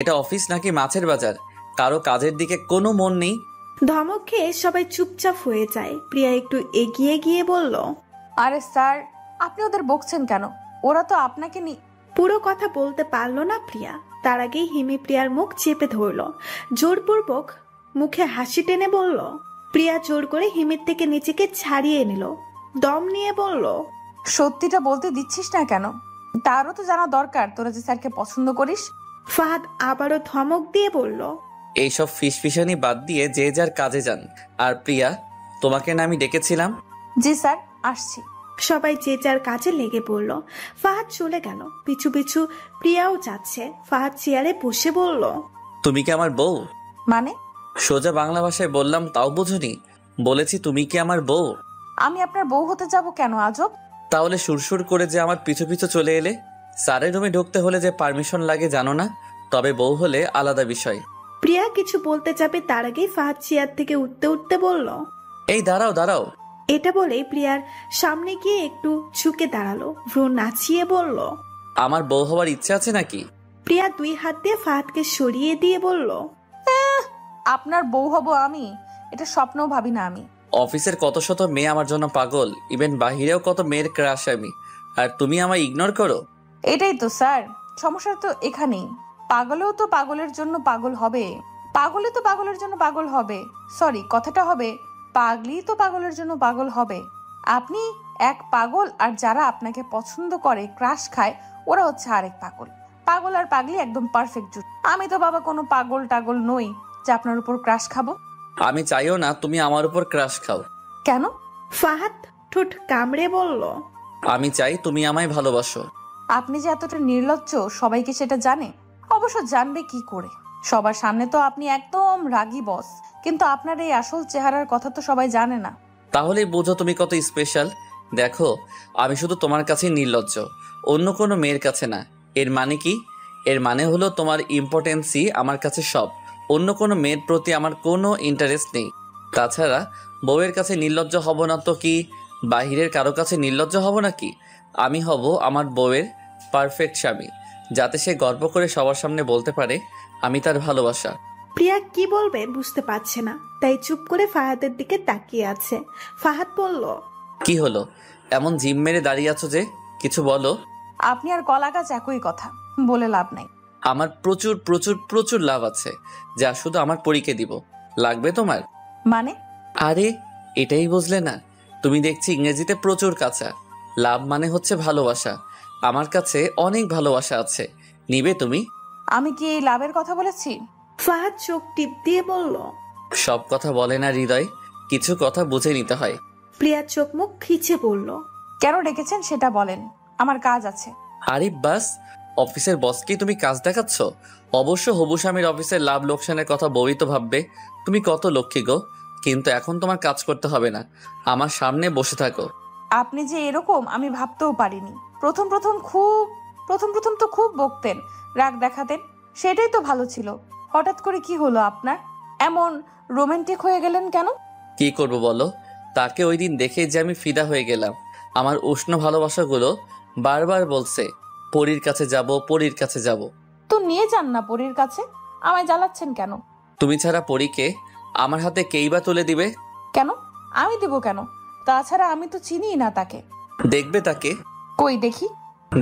এটা অফিস নাকি মাছের বাজার? কারো কাজের দিকে কোনো মন নেই। ধমক খেয়ে সবাই চুপচাপ হয়ে যায়। প্রিয়া একটু এগিয়ে গিয়ে বলল, আরে স্যার, আপনি ওদের বকছেন কেন? ওরা তো আপনাকে পুরো কথা বলতে পারলো না প্রিয়া। তার আগেই হিমি প্রিয়ার মুখ চেপে ধরল, জোরপূর্বক মুখে হাসি টেনে বলল। প্রিয়া জোর করে হিমির থেকে নিজেকে ছাড়িয়ে নিল, দম নিয়ে বলল, সত্যিটা বলতে দিচ্ছিস না কেন? তারও তো জানা দরকার তোরা যে স্যারকে পছন্দ করিস। ফাহাদ আবারও ধমক দিয়ে বলল, এইসব ফিসফিসানি বাদ দিয়ে যে যার কাজে যান। আর প্রিয়া, তোমাকে না আমি ডেকেছিলাম? জি স্যার, আসছি। সবাই যে যার কাজে লেগে পড়ল। ফাহাদ চলে গেল, পিছু পিছু প্রিয়াও যাচ্ছে। ফাহাদ চেয়ারে বসে বলল, তুমি কি আমার বউ? মানে? সোজা বাংলা ভাষায় বললাম তাও বোঝনি? বলেছি তুমি কি আমার বউ। আমি আপনার বউ হতে যাব কেন আজব? তাহলে সুরসুর করে যে আমার পিছু পিছু চলে এলে। স্যারের রুমে ঢুকতে হলে যে পারমিশন লাগে জানো না? তবে বউ হলে আলাদা বিষয়। প্রিয়া কিছু বলতে যাবে, তার আগেই ফাহাদ চেয়ার থেকে উঠতে উঠতে বলল, এই দাঁড়াও দাঁড়াও। এটা বলেই প্রিয়ার সামনে গিয়ে একটু ঝুঁকে দাঁড়ালো, ভ্রু নাচিয়ে বলল, আমার বউ হওয়ার ইচ্ছে আছে নাকি? প্রিয়া দুই হাত দিয়ে ফাহাদকে সরিয়ে দিয়ে বলল, আপনার বউ হব আমি? এটা স্বপ্নও ভাবি না আমি। অফিসের কত শত মেয়ে আমার জন্য পাগল, ইভেন বাহিরেও কত মেয়ের ক্রাশ আমি, আর তুমি আমায় ইগনোর করো। এটাই তো স্যার, সমস্যা তো এখানেই। পাগলেও তো পাগলের জন্য পাগল হবে, পাগলে তো পাগলের জন্য পাগল হবে। সরি, কথাটা হবে পাগলি তো পাগলের জন্য পাগল হবে। আপনি এক পাগল, আর যারা আপনাকে পছন্দ করে, ক্রাশ খায়, ওরা হচ্ছে আরেক পাগল। পাগল আর পাগলি একদম পারফেক্ট জুট। আমি তো বাবা কোনো পাগল টাগল নই যে আপনার উপর ক্রাশ খাবো। আমি চাইও না তুমি আমার উপর ক্রাশ খাও। কেন? ফাহাদ ঠোঁট কামড়ে বলল, আমি চাই তুমি আমায় ভালোবাসো। আপনি যে এতটা নির্লজ্জ সবাইকে সেটা জানে? অবশ্য জানবে কি করে? সবার সামনে তো আপনি একদম রাগী বস, কিন্তু আপনার এই আসল চেহারার কথা তো সবাই জানে না। তাহলেই বোঝো তুমি কত স্পেশাল। দেখো, আমি শুধু তোমার কাছেই নির্লজ্জ, অন্য কোনো মেয়ের কাছে না। এর মানে কি? এর মানে হলো তোমার ইম্পর্টেন্সই আমার কাছে সব। অন্য কোনো মেয়ের প্রতি আমার কোনো ইন্টারেস্ট নেই। তাছাড়া বউয়ের কাছে নির্লজ্জ হব না তো কি বাহিরের কারো কাছে নির্লজ্জ হব নাকি? আমি হব আমার বউয়ের পারফেক্ট স্বামী, যাতে সে গর্ব করে সবার সামনে বলতে পারে আমি তার ভালোবাসা। প্রিয়া কি বলবে বুঝতে পারছে না, তাই চুপ করে ফাহাদের দিকে তাকিয়ে আছে। ফাহাদ বলল, কি হলো, এমন জিম মেরে দাঁড়িয়ে আছো যে? কিছু বলো। আপনি আর কলা গাছ একই কথা, বলে লাভ নাই। আমার প্রচুর প্রচুর প্রচুর লাভ আছে, যা শুধু আমার পরীকে দিব। লাগবে তোমার? মানে? আরে, এটাই বুঝলে না? তুমি দেখছি ইংরেজিতে প্রচুর কাঁচা। লাভ মানে হচ্ছে ভালোবাসা। আমার কাছে অনেক ভালোবাসা আছে, নিবে তুমি? আমি কি এই লাভের কথা বলেছি? ফাহাদ চোখ টিপ দিয়ে বলল, সব কথা বলে না হৃদয়, কিছু কথা বুঝে নিতে হয়। প্রিয়া চোখ মুখ খিচে বলল, কেন ডেকেছেন সেটা বলেন, আমার কাজ আছে। আরে বাস, অফিসের বসকেই তুমি কাজ দেখাচ্ছ? অবশ্য হবু স্বামীর অফিসের লাভ লোকসানের কথা বউই তো ভাববে। তুমি কত লক্ষ্মী গো। কিন্তু এখন তোমার কাজ করতে হবে না, আমার সামনে বসে থাকো। আপনি যে এরকম আমি ভাবতেও পারিনি। প্রথম প্রথম তো খুব বকতেন, রাগ দেখাতেন, সেটাই তো ভালো ছিল। হঠাৎ করে কি হলো আপনার? এমন রোমান্টিক হয়ে গেলেন কেন? কি করব বলো? তাকে ওই দিন দেখে যে আমি ফিদা হয়ে গেলাম। আমার উষ্ণ ভালোবাসাগুলো বারবার বলছে পরীর কাছে যাব, পরীর কাছে যাব। তো নিয়ে যান না পরীর কাছে, আমায় জ্বালাচ্ছেন কেন? তুমি ছাড়া পরীকে আমার হাতে কেই বা তুলে দিবে? কেন? আমি দেব কেন? তাছাড়া আমি তো চিনিই না তাকে। দেখবে তাকে? কই দেখি।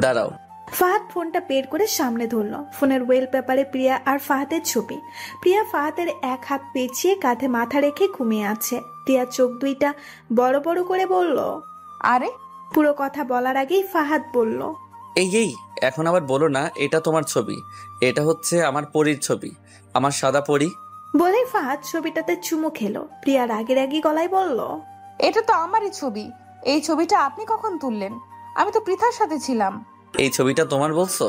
দাঁড়াও। ফাহাদ ফোনটা বের করে সামনে ধরলো। ফোনের ওয়েল পেপারে প্রিয়া আর ফাহাদের ছবি। প্রিয়া ফাহাদের এক হাত পেঁচিয়ে কাঁধে মাথা রেখে ঘুমিয়ে আছে। প্রিয়া চোখ দুইটা বড় বড় করে বলল, আরে, পুরো কথা বলার আগেই ফাহাদ বলল, এই এখন আবার বলো না এটা তোমার ছবি। এটা হচ্ছে আমার পরীর ছবি, আমার সাদা পরী। বলে ফাহাদ ছবিটাতে চুমু খেলো। প্রিয়া রাগি রাগি গলায় বলল, এটা তো আমারই ছবি। এই ছবিটা আপনি কখন তুললেন? আমি তো পৃথার সাথে ছিলাম। এই ছবিটা তোমার বলছো?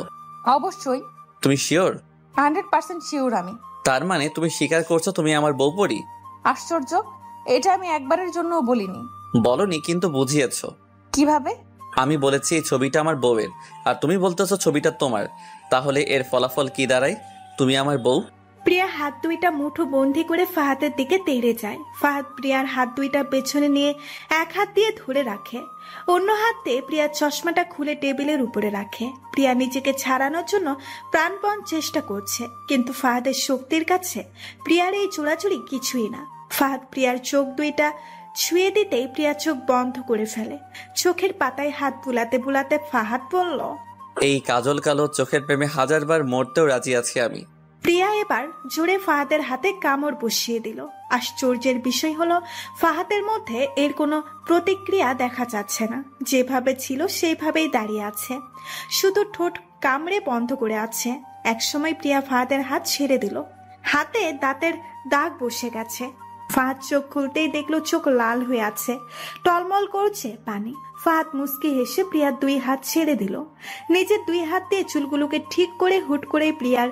অবশ্যই, তুমি শিওর? 100% শিওর আমি। তার মানে তুমি স্বীকার করছো তুমি আমার বউ পরী? আশ্চর্য, এটা আমি একবারের জন্যও বলিনি। বলনি, কিন্তু বুঝিয়েছো। কিভাবে? আমি বলেছি এই ছবিটা আমার বউয়ের, আর তুমি বলতেছো ছবিটা তোমার। তাহলে এর ফলাফল কি দাঁড়ায়? তুমি আমার বউ। প্রিয়া হাত দুইটা মুঠো বন্দি করে ফাহাদের দিকে তেড়ে যায়। ফাহাদ প্রিয়ার হাত দুইটা পেছনে নিয়ে এক হাত দিয়ে ধরে রাখে, অন্য হাত দিয়ে প্রিয়ার চশমাটা খুলে টেবিলের উপরে রাখে। প্রিয়া নিজেকে ছাড়ানোর জন্য প্রাণপণ চেষ্টা করছে, কিন্তু ফাহাদের শক্তির কাছে প্রিয়ার এই চোরাচুরি কিছুই না। ফাহাদ প্রিয়ার চোখ দুইটা ছুঁয়ে দিতেই প্রিয়া চোখ বন্ধ করে ফেলে। চোখের পাতায় হাত বুলাতে বুলাতে ফাহাদ বলল, এই কাজল কালো চোখের প্রেমে হাজারবার মরতেও রাজি আছি আমি। প্রিয়া এবার জোরে ফাহাদের হাতে কামড় বসিয়ে দিল। আশ্চর্যের বিষয় হলো ফাহাদের মধ্যে এর কোনো প্রতিক্রিয়া দেখা যাচ্ছে না, যেভাবে ছিল সেইভাবেই দাঁড়িয়ে আছে, শুধু ঠোঁট কামড়ে বন্ধ করে আছে। একসময় প্রিয়া ফাহাদের হাত ছেড়ে দিল, হাতে দাঁতের দাগ বসে গেছে। ফাহাদ চোখ খুলতেই দেখলো চোখ লাল হয়ে আছে, টলমল করছে পানি। ফাহাদ মুস্কি হেসে প্রিয়ার দুই হাত ছেড়ে দিল, নিজের দুই হাত দিয়ে চুলগুলোকে ঠিক করে হুট করে প্রিয়ার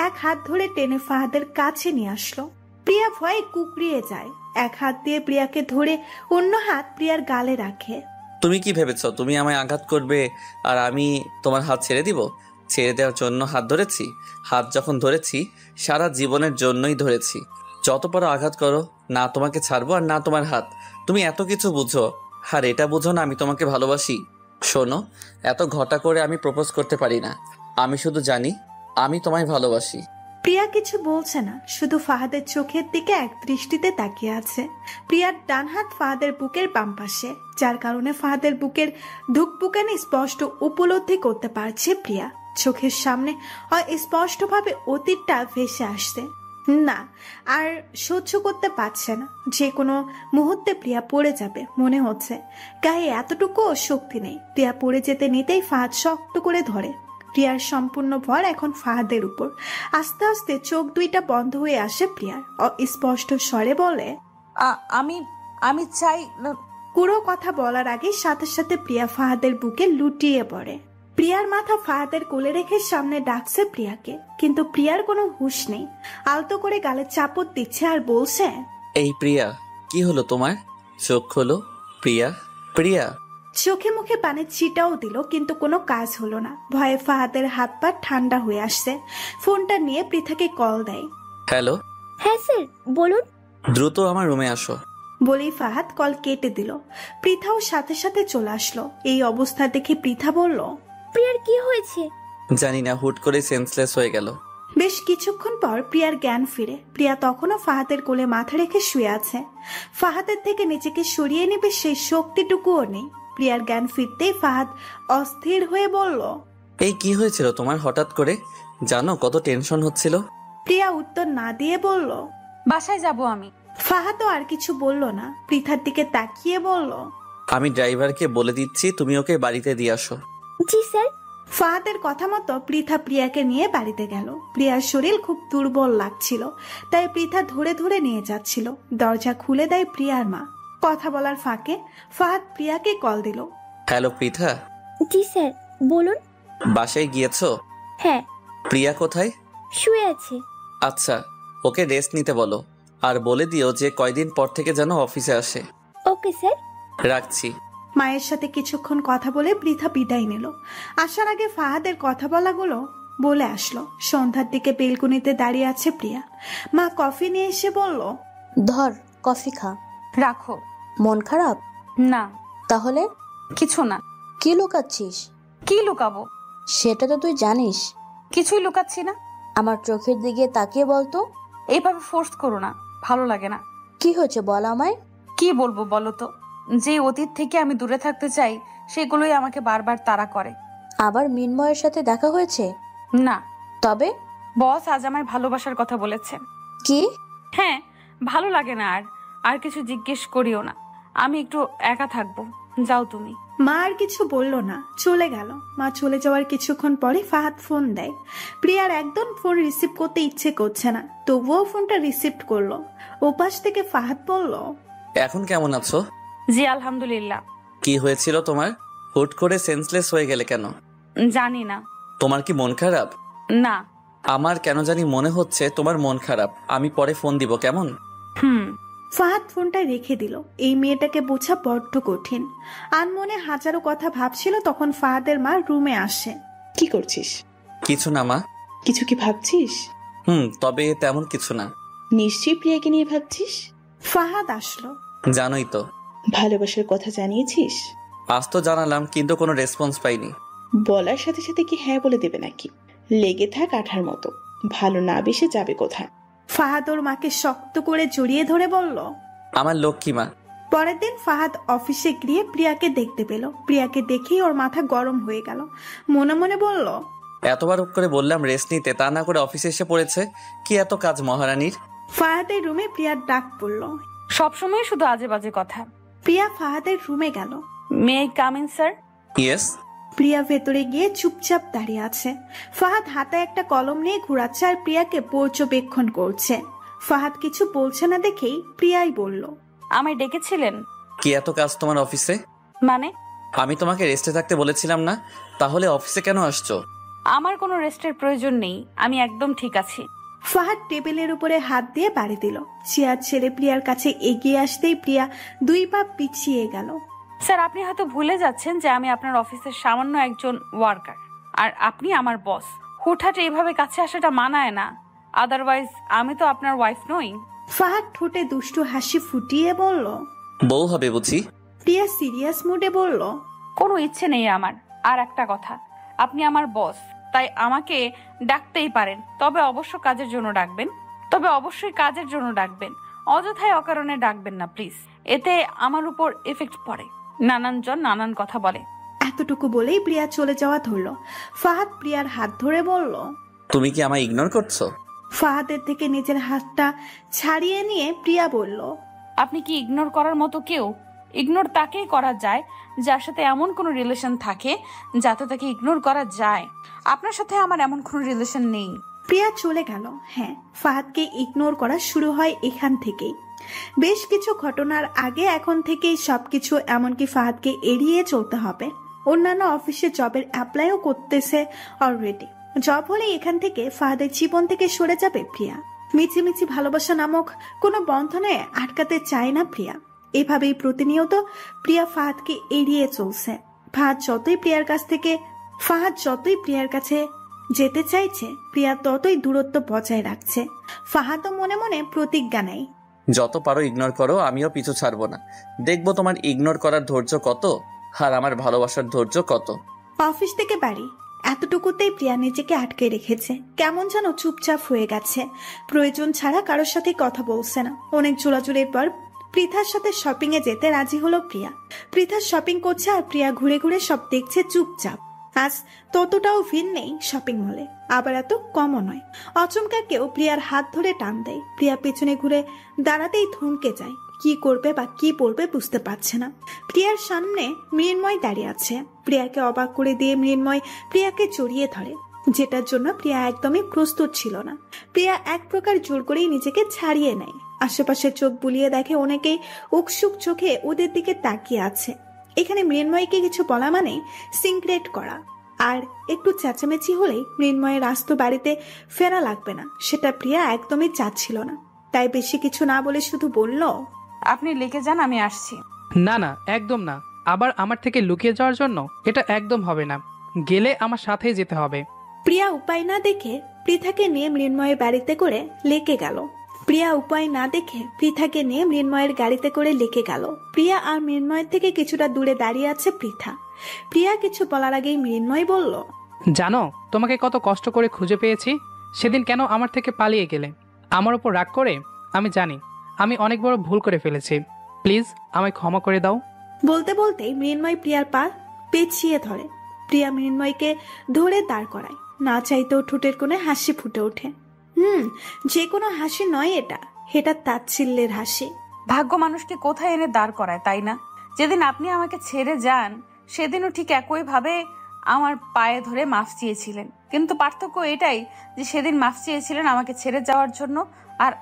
এক হাত ধরে টেনে ফাহাদের কাছে নিয়ে আসলো। প্রিয়া ভয়ে কুকড়িয়ে যায়, এক হাত দিয়ে প্রিয়াকে ধরে অন্য হাত প্রিয়ার গালে রাখে। তুমি কি ভেবেছো তুমি আমায় আঘাত করবে আর আমি তোমার হাত ছেড়ে দিব? ছেড়ে দেওয়ার জন্য হাত ধরেছি। হাত যখন ধরেছি সারা জীবনের জন্যই ধরেছি। যত পারো আঘাত করো, না তোমাকে ছাড়বো আর না তোমার হাত। তুমি এত কিছু বুঝো আর এটা বুঝো না আমি তোমাকে ভালোবাসি। শোনো, এত ঘটা করে আমি প্রপোজ করতে পারি না। আমি শুধু জানি আমি তোমায় ভালোবাসি। প্রিয়া কিছু বলছে না, শুধু ফাহাদের চোখের দিকে এক দৃষ্টিতে তাকিয়ে আছে। প্রিয়ার ডান হাত ফাহাদের বুকের বাম পাশে, যার কারণে ফাহাদের বুকের ধুকপুকানি স্পষ্ট উপলব্ধি করতে পারছে প্রিয়া। চোখের সামনে স্পষ্টভাবে অতীতটা ভেসে আসছে। না, আর সহ্য করতে পারছে না, যে কোনো মুহূর্তে প্রিয়া পড়ে যাবে মনে হচ্ছে। গায়ে এতটুকু শক্তি নেই, প্রিয়া পড়ে যেতে নিতেই ফাহাদ শক্ত করে ধরে। প্রিয়ার সম্পূর্ণ ভর এখন ফাহাদের উপর। আস্তে আস্তে চোখ দুইটা বন্ধ হয়ে আসে প্রিয়ার, স্পষ্ট স্বরে বলে, আমি আমি চাই না। পুরো কথা বলার আগে সাথে সাথে প্রিয়া ফাহাদের বুকে লুটিয়ে পড়ে। প্রিয়ার মাথা ফাহাদের কোলে রেখে সামনে ডাকছে প্রিয়াকে, কিন্তু প্রিয়ার কোনো হুঁশ নেই। আলতো করে গালে চাপড় দিচ্ছে আর বলছে, এই প্রিয়া, কি হলো তোমার? চোখ খোলো প্রিয়া। প্রিয়া চোখে মুখে পানির ছিটাও দিল, কিন্তু কোনো কাজ হলো না। ভয়ে ফাহাদের হাত পা ঠান্ডা হয়ে আসছে। ফোনটা নিয়ে পৃথাকে কল দেয়। হ্যালো। হ্যাঁ স্যার, বলুন। দ্রুত আমার রুমে আসো। বলেই ফাহাদ কল কেটে দিল। পৃথাও সাথে সাথে চলে আসলো। এই অবস্থা দেখে পৃথা বলল, প্রিয়ার কি হয়েছে? জানি না, হুট করে সেন্সলেস হয়ে গেল। বেশ কিছুক্ষণ পর প্রিয়ার জ্ঞান ফিরে। প্রিয়া তখনও ফাহাদের কোলে মাথা রেখে শুয়ে আছে। ফাহাদের থেকে নিজেকে সরিয়ে নেবে সেই শক্তিটুকুও নেই। প্রিয়ার জ্ঞান ফিরতেই ফাহাদ অস্থির হয়ে বলল, এই কি হয়েছিল তোমার হঠাৎ করে? জানো কত টেনশন হচ্ছিল। প্রিয়া উত্তর না দিয়ে বলল, বাসায় যাব আমি। ফাহাদও আর কিছু বলল না, পৃথার দিকে তাকিয়ে বলল, আমি ড্রাইভারকে বলে দিচ্ছি তুমি ওকে বাড়িতে দিয়ে আসো। জি স্যার। ফাহাদের কথা মতো পৃথা প্রিয়াকে নিয়ে বাড়িতে গেল। প্রিয়ার শরীর খুব দুর্বল লাগছিল, তাই পৃথা ধরে ধরে নিয়ে যাচ্ছিল। দরজা খুলে দেয় প্রিয়ার মা। কথা বলার ফাঁকে ফাহাদ প্রিয়াকে কল দিল। হ্যালো পৃথা। জি স্যার, বলুন। বাসায় গিয়েছো? হ্যাঁ। প্রিয়া কোথায়? শুয়ে আছে। আচ্ছা, ওকে রেস্ট নিতে বলো আর বলে দিও যে কয়দিন পর থেকে যেন অফিসে আসে। Okay sir. রাখছি। মায়ের সাথে কিছুক্ষণ কথা বলে পৃথা বিদায় নিল। আসার আগে ফাহাদের কথা বলাগুলো বলে আসলো। সন্ধ্যার দিকে বেলকুনিতে দাঁড়িয়ে আছে প্রিয়া। মা কফি নিয়ে এসে বলল, ধর কফি খা। রাখো। মন খারাপ? না। তাহলে? কিছু না। কি লুকাচ্ছিস? কি লুকাবো? সেটা তো তুই জানিস। কিছুই লুকাচ্ছি না। আমার চোখের দিকে তাকিয়ে বলতো। এইভাবে ফোর্স করো না, ভালো লাগে না। কি হয়েছে বল আমায়। কি বলবো বলো তো? যে অতীত থেকে আমি দূরে থাকতে চাই সেগুলোই আমাকে বারবার তাড়া করে। আবার মিনময়ের সাথে দেখা হয়েছে? না। তবে? বস আজ আমায় ভালোবাসার কথা বলেছে। কি? হ্যাঁ, ভালো লাগে না আর আর কিছু জিজ্ঞেস করিও না। আমি একটু একা থাকবো, যাও তুমি। মা আর কিছু বলল না, চলে গেল। মা চলে যাওয়ার কিছুক্ষণ পরে ফাহাদ ফোন দেয়। প্রিয়ার একদম ফোন রিসিভ করতে ইচ্ছে করছে না, তবুও ফোনটা রিসিভ করলো। ওপাশ থেকে ফাহাদ বলল, এখন কেমন আছো? জি আলহামদুলিল্লাহ। কি হয়েছিল তোমার? হুট করে সেন্সলেস হয়ে গেলে কেন? জানি না। তোমার কি মন খারাপ? না। আমার কেন জানি মনে হচ্ছে তোমার মন খারাপ। আমি পরে ফোন দিব কেমন? ফাহাদ ফোনটা রেখে দিল। এই মেয়েটাকে বোঝা বড্ড কঠিন। আনমনে হাজারো কথা ভাবছিল, তখন ফাহাদের মা রুমে আসে। কি করছিস? কিছু না মা। কিছু কি ভাবছিস? তবে তেমন কিছু না। নিশ্চয়ই প্রিয়াকে নিয়ে ভাবছিস। ফাহাদ আসলো। জানোই তো। ভালোবাসার কথা জানিয়েছিস? আজ তো জানালাম, কিন্তু কোনো রেসপন্স পাইনি। বলার সাথে সাথে কি হ্যাঁ বলে দেবে নাকি? লেগে থাক আঠার মতো, ভালো না বেশে যাবে কোথায়। ফাহাদ ওর মাকে শক্ত করে জড়িয়ে ধরে বলল, আমার লক্ষ্মী মা। পরের দিন ফাহাদ অফিসে গিয়ে প্রিয়াকে দেখতে পেল। প্রিয়াকে দেখেই ওর মাথা গরম হয়ে গেল। মনে মনে বলল, এতবার করে বললাম রেস্ট নিতে, তা না করে অফিসে এসে পড়েছে। কি এত কাজ মহারানীর? ফাহাদের রুমে প্রিয়ার ডাক পড়ল। সবসময় শুধু আজে বাজে কথা। প্রিয়া ফাহাদের রুমে গেল। May I come in sir? Yes. Priya ভেতরে গিয়ে চুপচাপ দাঁড়িয়ে আছে। ফাহাদ হাতে একটা কলম নিয়ে ঘুরাচ্ছে আর প্রিয়াকে পর্যবেক্ষণ করছে। ফাহাদ কিছু বলছে না দেখেই প্রিয়াই বলল, আমায় ডেকেছিলেন? কি এত কাজ তোমার অফিসে? মানে? আমি তোমাকে রেস্টে থাকতে বলেছিলাম না? তাহলে অফিসে কেন আসছো? আমার কোনো রেস্টের প্রয়োজন নেই, আমি একদম ঠিক আছি। ফাহাদ টেবিলের উপরে হাত দিয়ে বাড়ি দিল। চেয়ার ছেড়ে প্রিয়ার কাছে এগিয়ে আসতেই প্রিয়া 2 পা পিছিয়ে গেল। স্যার, আপনি হয়তো ভুলে যাচ্ছেন যে আমি আপনার অফিসের সামান্য একজন ওয়ার্কার, আর আপনি আমার বস। হুটহাট এইভাবে কাছে আসাটা মানায় না। আদারওয়াইজ আমি তো আপনার ওয়াইফ নই। ফাহাদ ঠোঁটে দুষ্টু হাসি ফুটিয়ে বলল। বউ হবে বুঝি? প্রিয়া সিরিয়াস মুডে বলল, কোনো ইচ্ছে নেই আমার। আর একটা কথা, আপনি আমার বস, তাই আমাকে ডাকতেই পারেন, তবে অবশ্যই কাজের জন্য ডাকবেন। অযথায় অকারণে ডাকবেন না প্লিজ, এতে আমার উপর এফেক্ট পড়ে। নানান জন নানান কথা বলে। এতটুকু বলেই প্রিয়া চলে যাওয়া ধরল। ফাহাদ প্রিয়ার হাত ধরে বলল, তুমি কি আমায় ইগনোর করছো? ফাহাদের থেকে নিজের হাতটা ছাড়িয়ে নিয়ে প্রিয়া বলল, আপনি কি ইগনোর করার মতো কেউ? ইগনোর তাকেই করা যায় যার সাথে এমন কোনো রিলেশন থাকে যাতে তাকে ইগনোর করা যায়। আপনার সাথে আমার এমন কোনো রিলেশন নেই। প্রিয়া চলে গেল। হ্যাঁ, ফাহাদকে ইগনোর করা শুরু হয় এখান থেকেই। বেশ কিছু ঘটনার আগে এখন থেকেই সবকিছু, এমনকি ফাহাদকে এড়িয়ে চলতে হবে। অন্যান্য অফিসে জবের অ্যাপ্লাইও করতেছে অলরেডি। জব হলে এখান থেকে ফাহাদের জীবন থেকে সরে যাবে প্রিয়া। মিছিমিছি ভালোবাসা নামক কোনো বন্ধনে আটকাতে চায় না প্রিয়া। এভাবেই প্রতিনিয়ত প্রিয়া ফাহাদকে এড়িয়ে চলছে। ফাহাদ যতই প্রিয়ার কাছে যেতে চাইছে, প্রিয়া ততই দূরত্ব বজায় রাখছে। ফাহাদও মনে মনে প্রতিজ্ঞা নেয়, যত পারো ইগনোর করো, আমিও পিছু ছাড়বো না। দেখবো তোমার ইগনোর করার ধৈর্য কত, আর আমার ভালোবাসার ধৈর্য কত। অফিস থেকে বাড়ি এতটুকুতেই প্রিয়া নিজেকে আটকে রেখেছে। কেমন যেন চুপচাপ হয়ে গেছে। প্রয়োজন ছাড়া কারোর সাথে কথা বলছে না। অনেক জোড়াজুড়ির পর পৃথার সাথে শপিং এ যেতে রাজি হলো প্রিয়া। পৃথা শপিং করছে আর প্রিয়া ঘুরে ঘুরে সব দেখছে চুপচাপ। আজ ততটাও ভিড় নেই শপিং মলে, আবার এত কমও নয়। অচমকা কেউ প্রিয়ার হাত ধরে টান দেয়। প্রিয়া পেছনে ঘুরে দাঁড়াতেই থমকে যায়। কি করবে বা কি বলবে বুঝতে পারছে না। প্রিয়ার সামনে মৃন্ময় দাঁড়িয়ে আছে। প্রিয়াকে অবাক করে দিয়ে মৃন্ময় প্রিয়াকে জড়িয়ে ধরে, যেটার জন্য প্রিয়া একদমই প্রস্তুত ছিল না। প্রিয়া এক প্রকার জোর করেই নিজেকে ছাড়িয়ে নেয়। আশেপাশে চোখ বুলিয়ে দেখে অনেকেই উৎসুক চোখে ওদের দিকে তাকিয়ে আছে। এখানে মৃন্ময়কে কিছু বলা মানে সিক্রেট করা, আর একটু চেঁচামেচি হলেই মৃন্ময়ের আস্ত বাড়িতে ফেরা লাগবে না, সেটা প্রিয়া একদমই চাচ্ছিল না। তাই বেশি কিছু না বলে শুধু বলল, আপনি লিখে যান, আমি আসছি। না না, একদম না। আবার আমার থেকে লুকিয়ে যাওয়ার জন্য এটা একদম হবে না। গেলে আমার সাথেই যেতে হবে। প্রিয়া উপায় না দেখে পৃথাকে নিয়ে মৃন্ময়ের বাড়িতে করে লেকে গেল। প্রিয়া আর মৃন্ময়ের থেকে কিছুটা দূরে দাঁড়িয়ে আছে পৃথা। প্রিয়া কিছু বলার আগেই মৃন্ময় বলল, জানো তোমাকে কত কষ্ট করে খুঁজে পেয়েছি। সেদিন কেন আমার থেকে পালিয়ে গেলে? আমার উপর রাগ করে? আমি জানি আমি অনেক বড় ভুল করে ফেলেছি। প্লিজ আমায় ক্ষমা করে দাও। বলতে বলতেই মৃন্ময় প্রিয়ার পা পেঁচিয়ে ধরে। প্রিয়া মৃন্ময়কে ধরে দাঁড় করায়। না চাইতেও ঠোঁটের কোণে হাসি ফুটে ওঠে। যে কোনো হাসি নয়, এটা তাচ্ছিল্যের হাসি। ভাগ্য মানুষকে কোথায় এনে দাঁড় করায়, তাই না? যেদিন আপনি আমাকে ছেড়ে যান সেদিনও ঠিক একই ভাবে আমার পায়ে ধরে মাফ চেয়েছিলেন, কিন্তু পার্থক্য এটাই যে সেদিন মাফ চেয়েছিলেন আমাকে ছেড়ে যাওয়ার জন্য, আর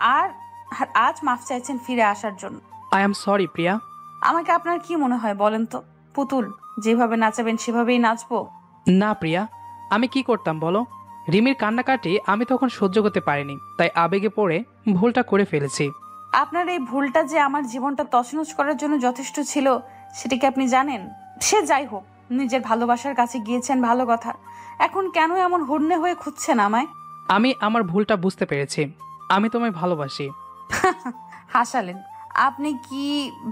আজ মাফ চাইছেন ফিরে আসার জন্য। আই এম সরি প্রিয়া। আমাকে আপনার কি মনে হয় বলেন তো? পুতুল, যেভাবে নাচাবেন সেভাবেই নাচবো? না প্রিয়া, আমি কি করতাম বলো? রিমির কান্নাকাটি আমি তখন সহ্য করতে পারিনি, তাই আবেগে পড়ে ভুলটা করে ফেলেছি। আপনার এই ভুলটা যে আমার জীবনটা তছনছ করার জন্য যথেষ্ট ছিল সেটা কি আপনি জানেন? সে যাই হোক, নিজের ভালোবাসার কাছে গিয়েছেন, ভালো কথা। এখন কেন এমন হন্যে হয়ে খুঁজছেন আমায়? আমি আমার ভুলটা বুঝতে পেরেছি। আমি তোমায় ভালোবাসি। হাসালেন। আপনি কি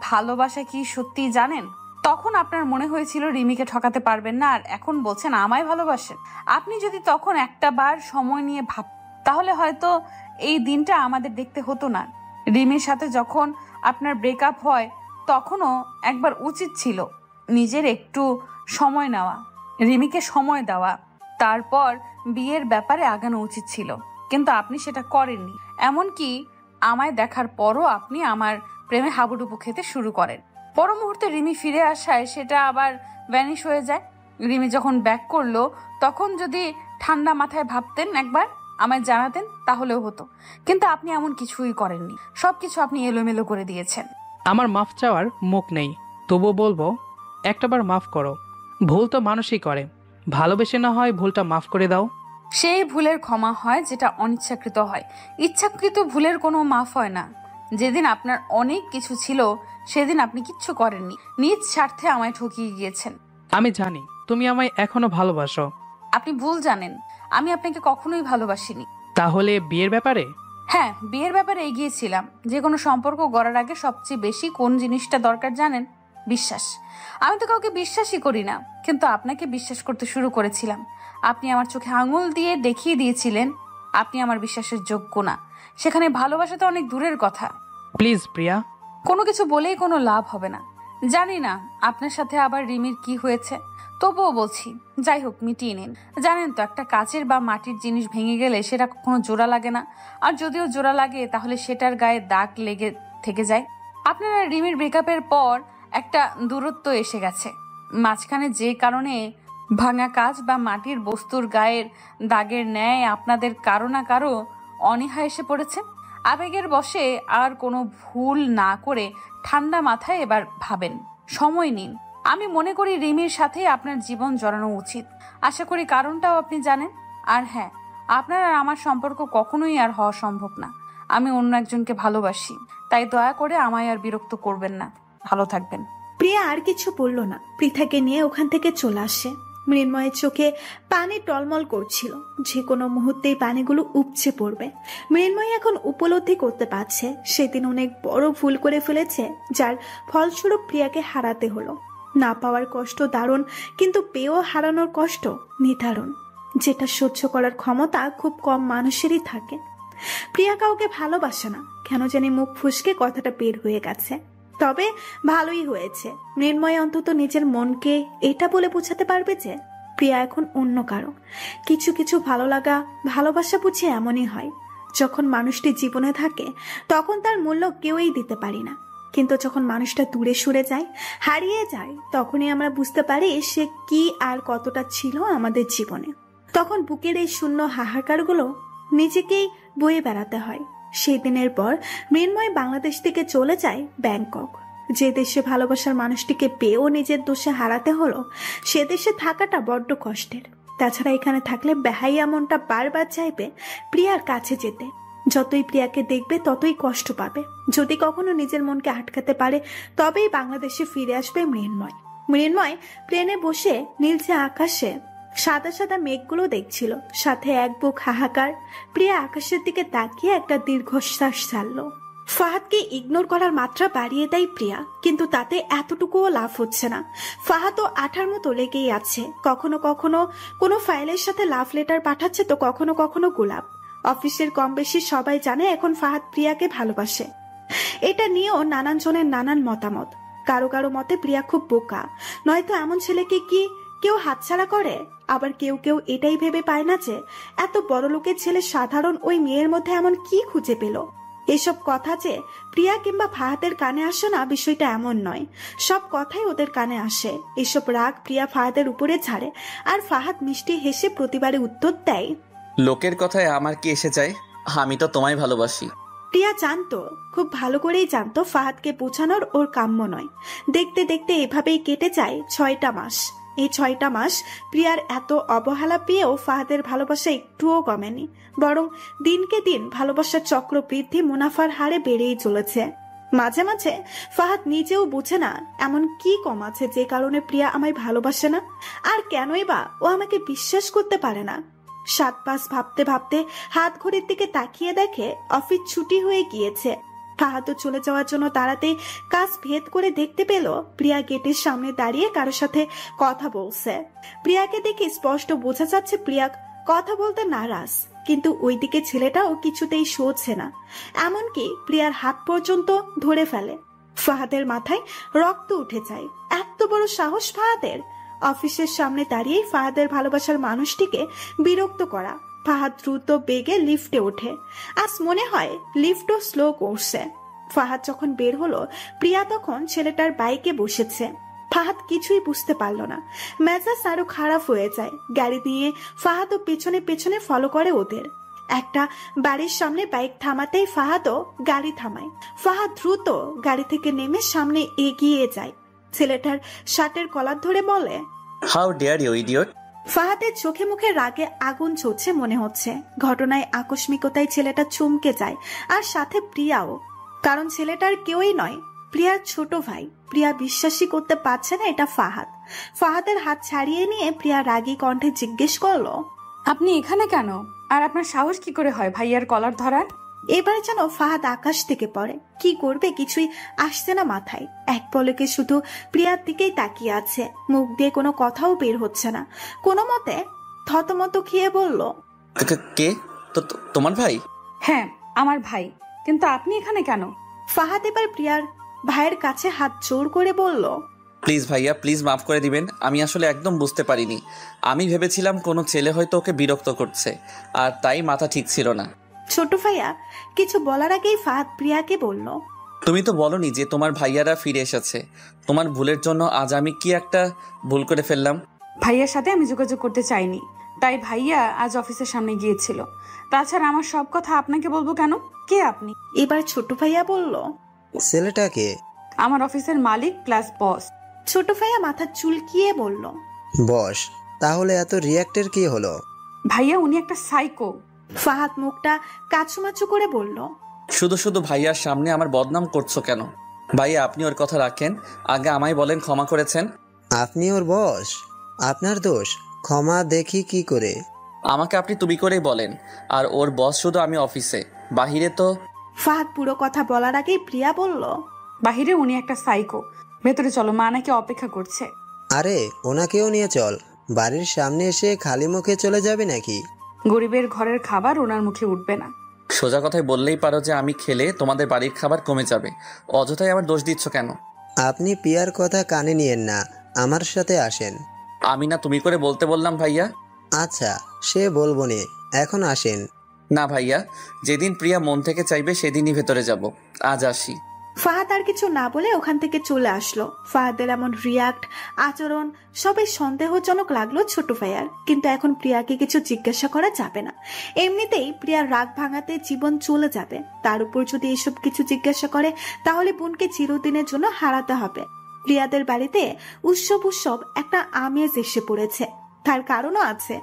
ভালোবাসা কি সত্যি জানেন? তখন আপনার মনে হয়েছিল রিমিকে ঠকাতে পারবেন না, আর এখন বলছেন আমায় ভালোবাসেন। আপনি যদি তখন একটা বার সময় নিয়ে ভাব, তাহলে হয়তো এই দিনটা আমাদের দেখতে হতো না। রিমির সাথে যখন আপনার ব্রেকআপ হয়, তখনও একবার উচিত ছিল নিজের একটু সময় নেওয়া, রিমিকে সময় দেওয়া, তারপর বিয়ের ব্যাপারে আগানো উচিত ছিল। কিন্তু আপনি সেটা করেননি। এমনকি আমায় দেখার পরও আপনি আমার প্রেমে হাবুডুবু খেতে শুরু করেন। পর মুহূর্তে রিমি ফিরে আসায় সেটা আবার ভ্যানিশ হয়ে যায়। রিমি যখন ব্যাক করলো, তখন যদি ঠান্ডা মাথায় ভাবতেন, একবার আমায় জানাতেন, তাহলেও হতো। কিন্তু আপনি এমন কিছুই করেননি। সবকিছু আপনি এলোমেলো করে দিয়েছেন। আমার মাফ চাওয়ার মুখ নেই, তবুও বলবো একটাবার মাফ করো। ভুল তো মানুষই করে, ভালোবেসে না হয় ভুলটা মাফ করে দাও। সেই ভুলের ক্ষমা হয় যেটা অনিচ্ছাকৃত হয়। ইচ্ছাকৃত ভুলের কোনো মাফ হয় না। যেদিন আপনার অনেক কিছু ছিল, সেদিন আপনি কিচ্ছু করেননি। নিজ স্বার্থে আমায় ঠকিয়ে গিয়েছেন। আমি জানি তুমি আমায় এখনো ভালোবাসো। আপনি ভুল জানেন। আমি আপনাকে কখনোই ভালোবাসিনি। তাহলে বিয়ের ব্যাপারে? হ্যাঁ, বিয়ের ব্যাপারে এগিয়েছিলাম। যে কোনো সম্পর্ক গড়ার আগে সবচেয়ে বেশি কোন জিনিসটা দরকার জানেন? বিশ্বাস। আমি তো কাউকে বিশ্বাসই করি না, কিন্তু আপনাকে বিশ্বাস করতে শুরু করেছিলাম। আপনি আমার চোখে আঙুল দিয়ে দেখিয়ে দিয়েছিলেন আপনি আমার বিশ্বাসের যোগ্য না। সেখানে ভালোবাসা তো অনেক দূরের কথা। প্লিজ প্রিয়া। কোনো কিছু বলেই কোনো লাভ হবে না। জানি না আপনার সাথে আবার রিমির কি হয়েছে, তবুও বলছি, যাই হোক মিটিয়ে নিন। জানেন তো, একটা কাচের বা মাটির জিনিস ভেঙে গেলে সেটা কখনো জোড়া লাগে না, আর যদিও জোড়া লাগে তাহলে সেটার গায়ে দাগ লেগে থেকে যায়। আপনার আর রিমির ব্রেকআপের পর একটা দূরত্ব এসে গেছে, মাঝখানে যে কারণে ভাঙা কাচ বা মাটির বস্তুর গায়ের দাগের ন্যায় আপনাদের কারো না কারো অনীহা এসে পড়েছে। আবেগের বশে আর কোনো ভুল না করে ঠান্ডা মাথায় এবার ভাবেন, সময় নিন। আমি মনে করি রিমির সাথে আপনার জীবন জড়ানো উচিত। আশা করি কারণটাও আপনি জানেন। আর হ্যাঁ, আপনার আর আমার সম্পর্ক কখনোই আর হওয়া সম্ভব না। আমি অন্য একজনকে ভালোবাসি, তাই দয়া করে আমায় আর বিরক্ত করবেন না। ভালো থাকবেন। প্রিয়া আর কিছু বলল না, পৃথাকে নিয়ে ওখান থেকে চলে আসে। মৃন্ময়ের চোখে পানি টলমল করছিল, যে কোনো মুহূর্তেই পানিগুলো উপচে পড়বে। মৃন্ময় এখন উপলব্ধি করতে পারছে সেদিন অনেক বড় ভুল করে ফেলেছে, যার ফলস্বরূপ প্রিয়াকে হারাতে হলো। না পাওয়ার কষ্ট দারুণ, কিন্তু পেয়েও হারানোর কষ্ট নির্ধারণ, যেটা সহ্য করার ক্ষমতা খুব কম মানুষেরই থাকে। প্রিয়া কাউকে ভালোবাসে না, কেন জানি মুখ ফুসকে কথাটা বের হয়ে গেছে। তবে ভালোই হয়েছে, মৃন্ময় অন্তত নিজের মনকে এটা বলে বোঝাতে পারবে যে প্রিয়া এখন অন্য কারো। কিছু কিছু ভালো লাগা, ভালোবাসা বুঝে এমনই হয়, যখন মানুষটি জীবনে থাকে তখন তার মূল্য কেউই দিতে পারি না, কিন্তু যখন মানুষটা দূরে সরে যায়, হারিয়ে যায়, তখনই আমরা বুঝতে পারি সে কি আর কতটা ছিল আমাদের জীবনে। তখন বুকের এই শূন্য হাহাকারগুলো নিজেকেই বয়ে বেড়াতে হয়। সেই দিনের পর মৃন্ময় বাংলাদেশ থেকে চলে যায় ব্যাংকক। যে দেশে ভালোবাসার মানুষটিকে পেয়েও নিজের দোষে হারাতে হলো, সে দেশে থাকাটা বড্ড কষ্টের। তাছাড়া এখানে থাকলে বেহাইয়া মনটা বারবার চাইবে প্রিয়ার কাছে যেতে। যতই প্রিয়াকে দেখবে ততই কষ্ট পাবে। যদি কখনো নিজের মনকে আটকাতে পারে, তবেই বাংলাদেশে ফিরে আসবে মৃন্ময়। মৃন্ময় প্লেনে বসে নীলচে আকাশে সাদা সাদা মেঘগুলো দেখছিল, সাথে এক বুক হাহাকার। প্রিয়া আকাশের দিকে তাকিয়ে একটা দীর্ঘশ্বাস ছাড়লো। ফাহাদকে ইগনোর করার মাত্রা বাড়িয়ে দেয় প্রিয়া, কিন্তু তাতে এতটুকুও লাভ হচ্ছে না। ফাহাদও আঠার মতো লেগেই আছে। কখনো কখনো কোনো ফাইলের সাথে লাভ লেটার পাঠাচ্ছে, তো কখনো কখনো গোলাপ। অফিসের কম বেশি সবাই জানে এখন ফাহাদ প্রিয়াকে ভালোবাসে। এটা নিয়েও নানান জনের নানান মতামত। কারো কারো মতে প্রিয়া খুব বোকা, নয়তো এমন ছেলেকে কি কেউ হাতছাড়া করে। আবার কেউ কেউ এটাই ভেবে পায় না যে এত বড় লোকের ছেলে সাধারণ ওই মেয়ের মধ্যে এমন কি খুঁজে পেল। এসব কথা যে প্রিয়া কিংবা ফাহাদের কানে আসে না, বিষয়টা এমন নয়। সব কথাই ওদের কানে আসে। এসব রাগ প্রিয়া ফাহাদের উপরে ছাড়ে, আর ফাহাদ মিষ্টি হেসে প্রতিবারে উত্তর দেয়, লোকের কথায় আমার কি এসে যায়, আমি তো তোমায় ভালোবাসি। প্রিয়া জানতো, খুব ভালো করেই জানতো ফাহাদকে বোঝানোর ওর কাম্য নয়। দেখতে দেখতে এভাবেই কেটে যায় 6টা মাস। এই 6টা মাস প্রিয়ার এত অবহেলা পেয়েও ফাহাদের ভালোবাসা একটুও কমেনি, বরং দিনকে দিন ভালোবাসার চক্র বৃদ্ধি, মুনাফার হারে বেড়েই চলেছে। মাঝে মাঝে ফাহাদ নিজেও বুঝে না এমন কি কম আছে যে কারণে প্রিয়া আমায় ভালোবাসে না, আর কেনই বা ও আমাকে বিশ্বাস করতে পারে না। সাত-পাঁচ ভাবতে ভাবতে হাত ঘড়ির দিকে তাকিয়ে দেখে অফিস ছুটি হয়ে গিয়েছে। ফাহাদও চলে যাওয়ার জন্য তাড়াতাড়ি কাজ ভেদ করে দেখতে পেল প্রিয়া গেটের সামনে দাঁড়িয়ে কারোর সাথে কথা বলছে। প্রিয়াকে দেখে স্পষ্ট বোঝা যাচ্ছে প্রিয়া কথা বলতে নারাজ, কিন্তু ওইদিকে ছেলেটাও কিছুতেই সহ্যে না, এমনকি প্রিয়ার হাত পর্যন্ত ধরে ফেলে। ফাহাদের মাথায় রক্ত উঠে যায়। এত বড় সাহস ফাহাদের! অফিসের সামনে দাঁড়িয়ে ফাহাদের ভালোবাসার মানুষটিকে বিরক্ত করা। ফাহাদ দ্রুত বেগে লিফটে ওঠে। আজ মনে হয় লিফটও স্লো করছে। ফাহাদ যখন বের হলো, প্রিয়া তখন ছেলেটার বাইকে বসেছে। ফাহাদ কিছুই বুঝতে পারলো না। মেজাজ আরো খারাপ হয়ে যায়। গাড়ি দিয়ে ফাহাদও পেছনে পেছনে ফলো করে ওদের। একটা বাড়ির সামনে বাইক থামাতেই ফাহাদও গাড়ি থামায়। ফাহাদ দ্রুত গাড়ি থেকে নেমে সামনে এগিয়ে যায়। ছেলেটার শার্টের কলার ধরে বলে, হাউ ডেয়ার ইউ ইডিয়ট। ফাহাদের চোখে মুখে রাগে আগুন ঝরছে মনে হচ্ছে। ঘটনায় আকস্মিকতায় ছেলেটা চমকে যায়, আর সাথে প্রিয়াও। কারণ ছেলেটার কেউই নয়, প্রিয়ার ছোট ভাই। প্রিয়া বিশ্বাসই করতে পারছে না এটা ফাহাদ। ফাহাদের হাত ছাড়িয়ে নিয়ে প্রিয়া রাগী কণ্ঠে জিজ্ঞেস করলো, আপনি এখানে কেন? আর আপনার সাহস কি করে হয় ভাইয়ার কলার ধরার? এবারে যেন ফাহাদ আকাশ থেকে পড়ে। কি করবে কিছুই আসছে না মাথায়। এক পলকে শুধু প্রিয়ার দিকেই তাকিয়ে আছে। মুখ দিয়ে কোনো কথাও বের হচ্ছে না। কোনো মতে থতমত খেয়ে বলল, কে? তোমার ভাই? হ্যাঁ, আমার ভাই। কিন্তু আপনি এখানে কেন? ফাহাদ এবার প্রিয়ার ভাইয়ের কাছে হাত জোর করে বলল, প্লিজ ভাইয়া, প্লিজ মাফ করে দিবেন। আমি আসলে একদম বুঝতে পারিনি। আমি ভেবেছিলাম কোনো ছেলে হয়তো ওকে বিরক্ত করছে, আর তাই মাথা ঠিক ছিল না। ছোট ভাইয়া কিছু বলার আগেই ফাহাদ প্রিয়াকে বলল, তুমি তো বলনি যে তোমার ভাইয়ারা ফিরে এসেছে। তোমার ভুলের জন্য আজ আমি কি একটা ভুল করে ফেললাম? ভাইয়ার সাথে আমি যোগাযোগ করতে চাইনি, তাই ভাইয়া আজ অফিসের সামনে গিয়েছিল। তাছাড়া আমার সব কথা আপনাকে বলবো কেন? কে আপনি? এবার ছোট ভাইয়া বলল, ছেলেটাকে? আমার অফিসের মালিক প্লাস বস। ছোট ভাইয়া মাথা চুলকিয়ে বলল, বস? তাহলে এত রিয়াক্টের কি হলো? ভাইয়া উনি একটা সাইকো। ফাহাদ মুখটা কাচুমাচু করে বলল, শুধু শুধু ভাইয়ার সামনে আমার বদনাম করছো কেন? ভাইয়া, আপনি ওর কথা রাখেন। আগে আমায় বলেন ক্ষমা করেছেন। আপনি ওর বস, আপনার দোষ। ক্ষমা দেখি কি করে? আমাকে আপনি তুমি করেই বলেন। আর ওর বস শুধু আমি অফিসে, বাহিরে তো। ফাহাদ পুরো কথা বলার আগেই প্রিয়া বলল, বাহিরে উনি একটা সাইকো। ভেতরে চলো, মা নাকি অপেক্ষা করছে। আরে ওনাকেও নিয়ে চল। বাড়ির সামনে এসে খালি মুখে চলে যাবে নাকি? গরিবের ঘরের খাবার ওনার মুখে উঠবে না। সোজা কথায় বললেই পারো যে আমি খেলে তোমাদের বাড়ির খাবার কমে যাবে। অযথাই আমার দোষ দিচ্ছ কেন? আপনি পিয়ার কথা কানে নিয়েন না, আমার সাথে আসেন। আমি না তুমি করে বলতে বললাম ভাইয়া। আচ্ছা, সে বলবো নে, এখন আসেন। না ভাইয়া, যেদিন প্রিয়া মন থেকে চাইবে সেদিনই ভেতরে যাব। আজ আসি। ফাহাদ আর কিছু না বলে ওখান থেকে চলে আসলো। ফাহাদের এমন রিয়াক্ট, আচরণ সবই সন্দেহজনক লাগলো ছোট ভাইয়ার। কিন্তু এখন প্রিয়াকে কিছু জিজ্ঞাসা করা যাবে না। এমনিতেই প্রিয়ার রাগ ভাঙাতে জীবন চলে যাবে। তার উপর যদি এসব কিছু জিজ্ঞাসা করে, তাহলে বোনকে চিরদিনের জন্য হারাতে হবে। প্রিয়াদের বাড়িতে উৎসব একটা আমেজ এসে পড়েছে। তার কারণও আছে।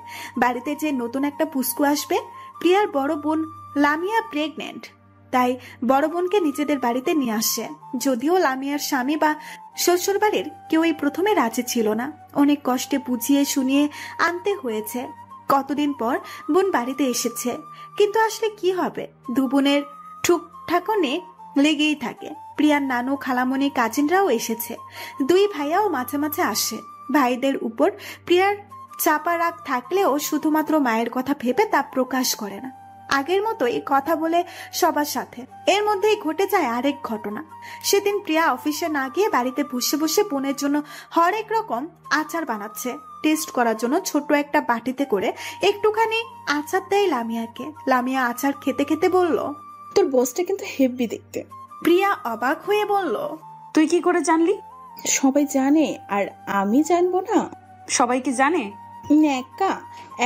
বাড়িতে যে নতুন একটা পুস্কু আসবে। প্রিয়ার বড় বোন লামিয়া প্রেগনেন্ট, তাই বড় বোনকে নিজেদের বাড়িতে নিয়ে আসে। যদিও লামিয়ার স্বামী বা শ্বশুর বাড়ির কেউই প্রথমে রাজি ছিল না। অনেক কষ্টে বুঝিয়ে শুনিয়ে আনতে হয়েছে। কতদিন পর বোন বাড়িতে এসেছে, কিন্তু আসলে কি হবে? দু বোনের ঠুকঠাকনে লেগেই থাকে। প্রিয়ার নানু, খালামণি, কাজিনরাও এসেছে। দুই ভাইয়াও মাঝে মাঝে আসে। ভাইদের উপর প্রিয়ার চাপা রাগ থাকলেও শুধুমাত্র মায়ের কথা ভেবে তা প্রকাশ করে না। আগের মতোই কথা বলে সবার সাথে। এর মধ্যেই ঘটে যায় আরেক ঘটনা। সেদিন প্রিয়া অফিসে না গিয়ে বাড়িতে বসে বসে বোনের জন্য হরেক রকম আচার বানাচ্ছে। টেস্ট করার জন্য ছোট একটা বাটিতে করে একটুখানি আচার দেয় লামিয়াকে। লামিয়া আচার খেতে খেতে বলল, তোর বসটা কিন্তু হেভি দেখতে। প্রিয়া অবাক হয়ে বলল, তুই কি করে জানলি? সবাই জানে, আর আমি জানবো না? সবাই কি জানে? একা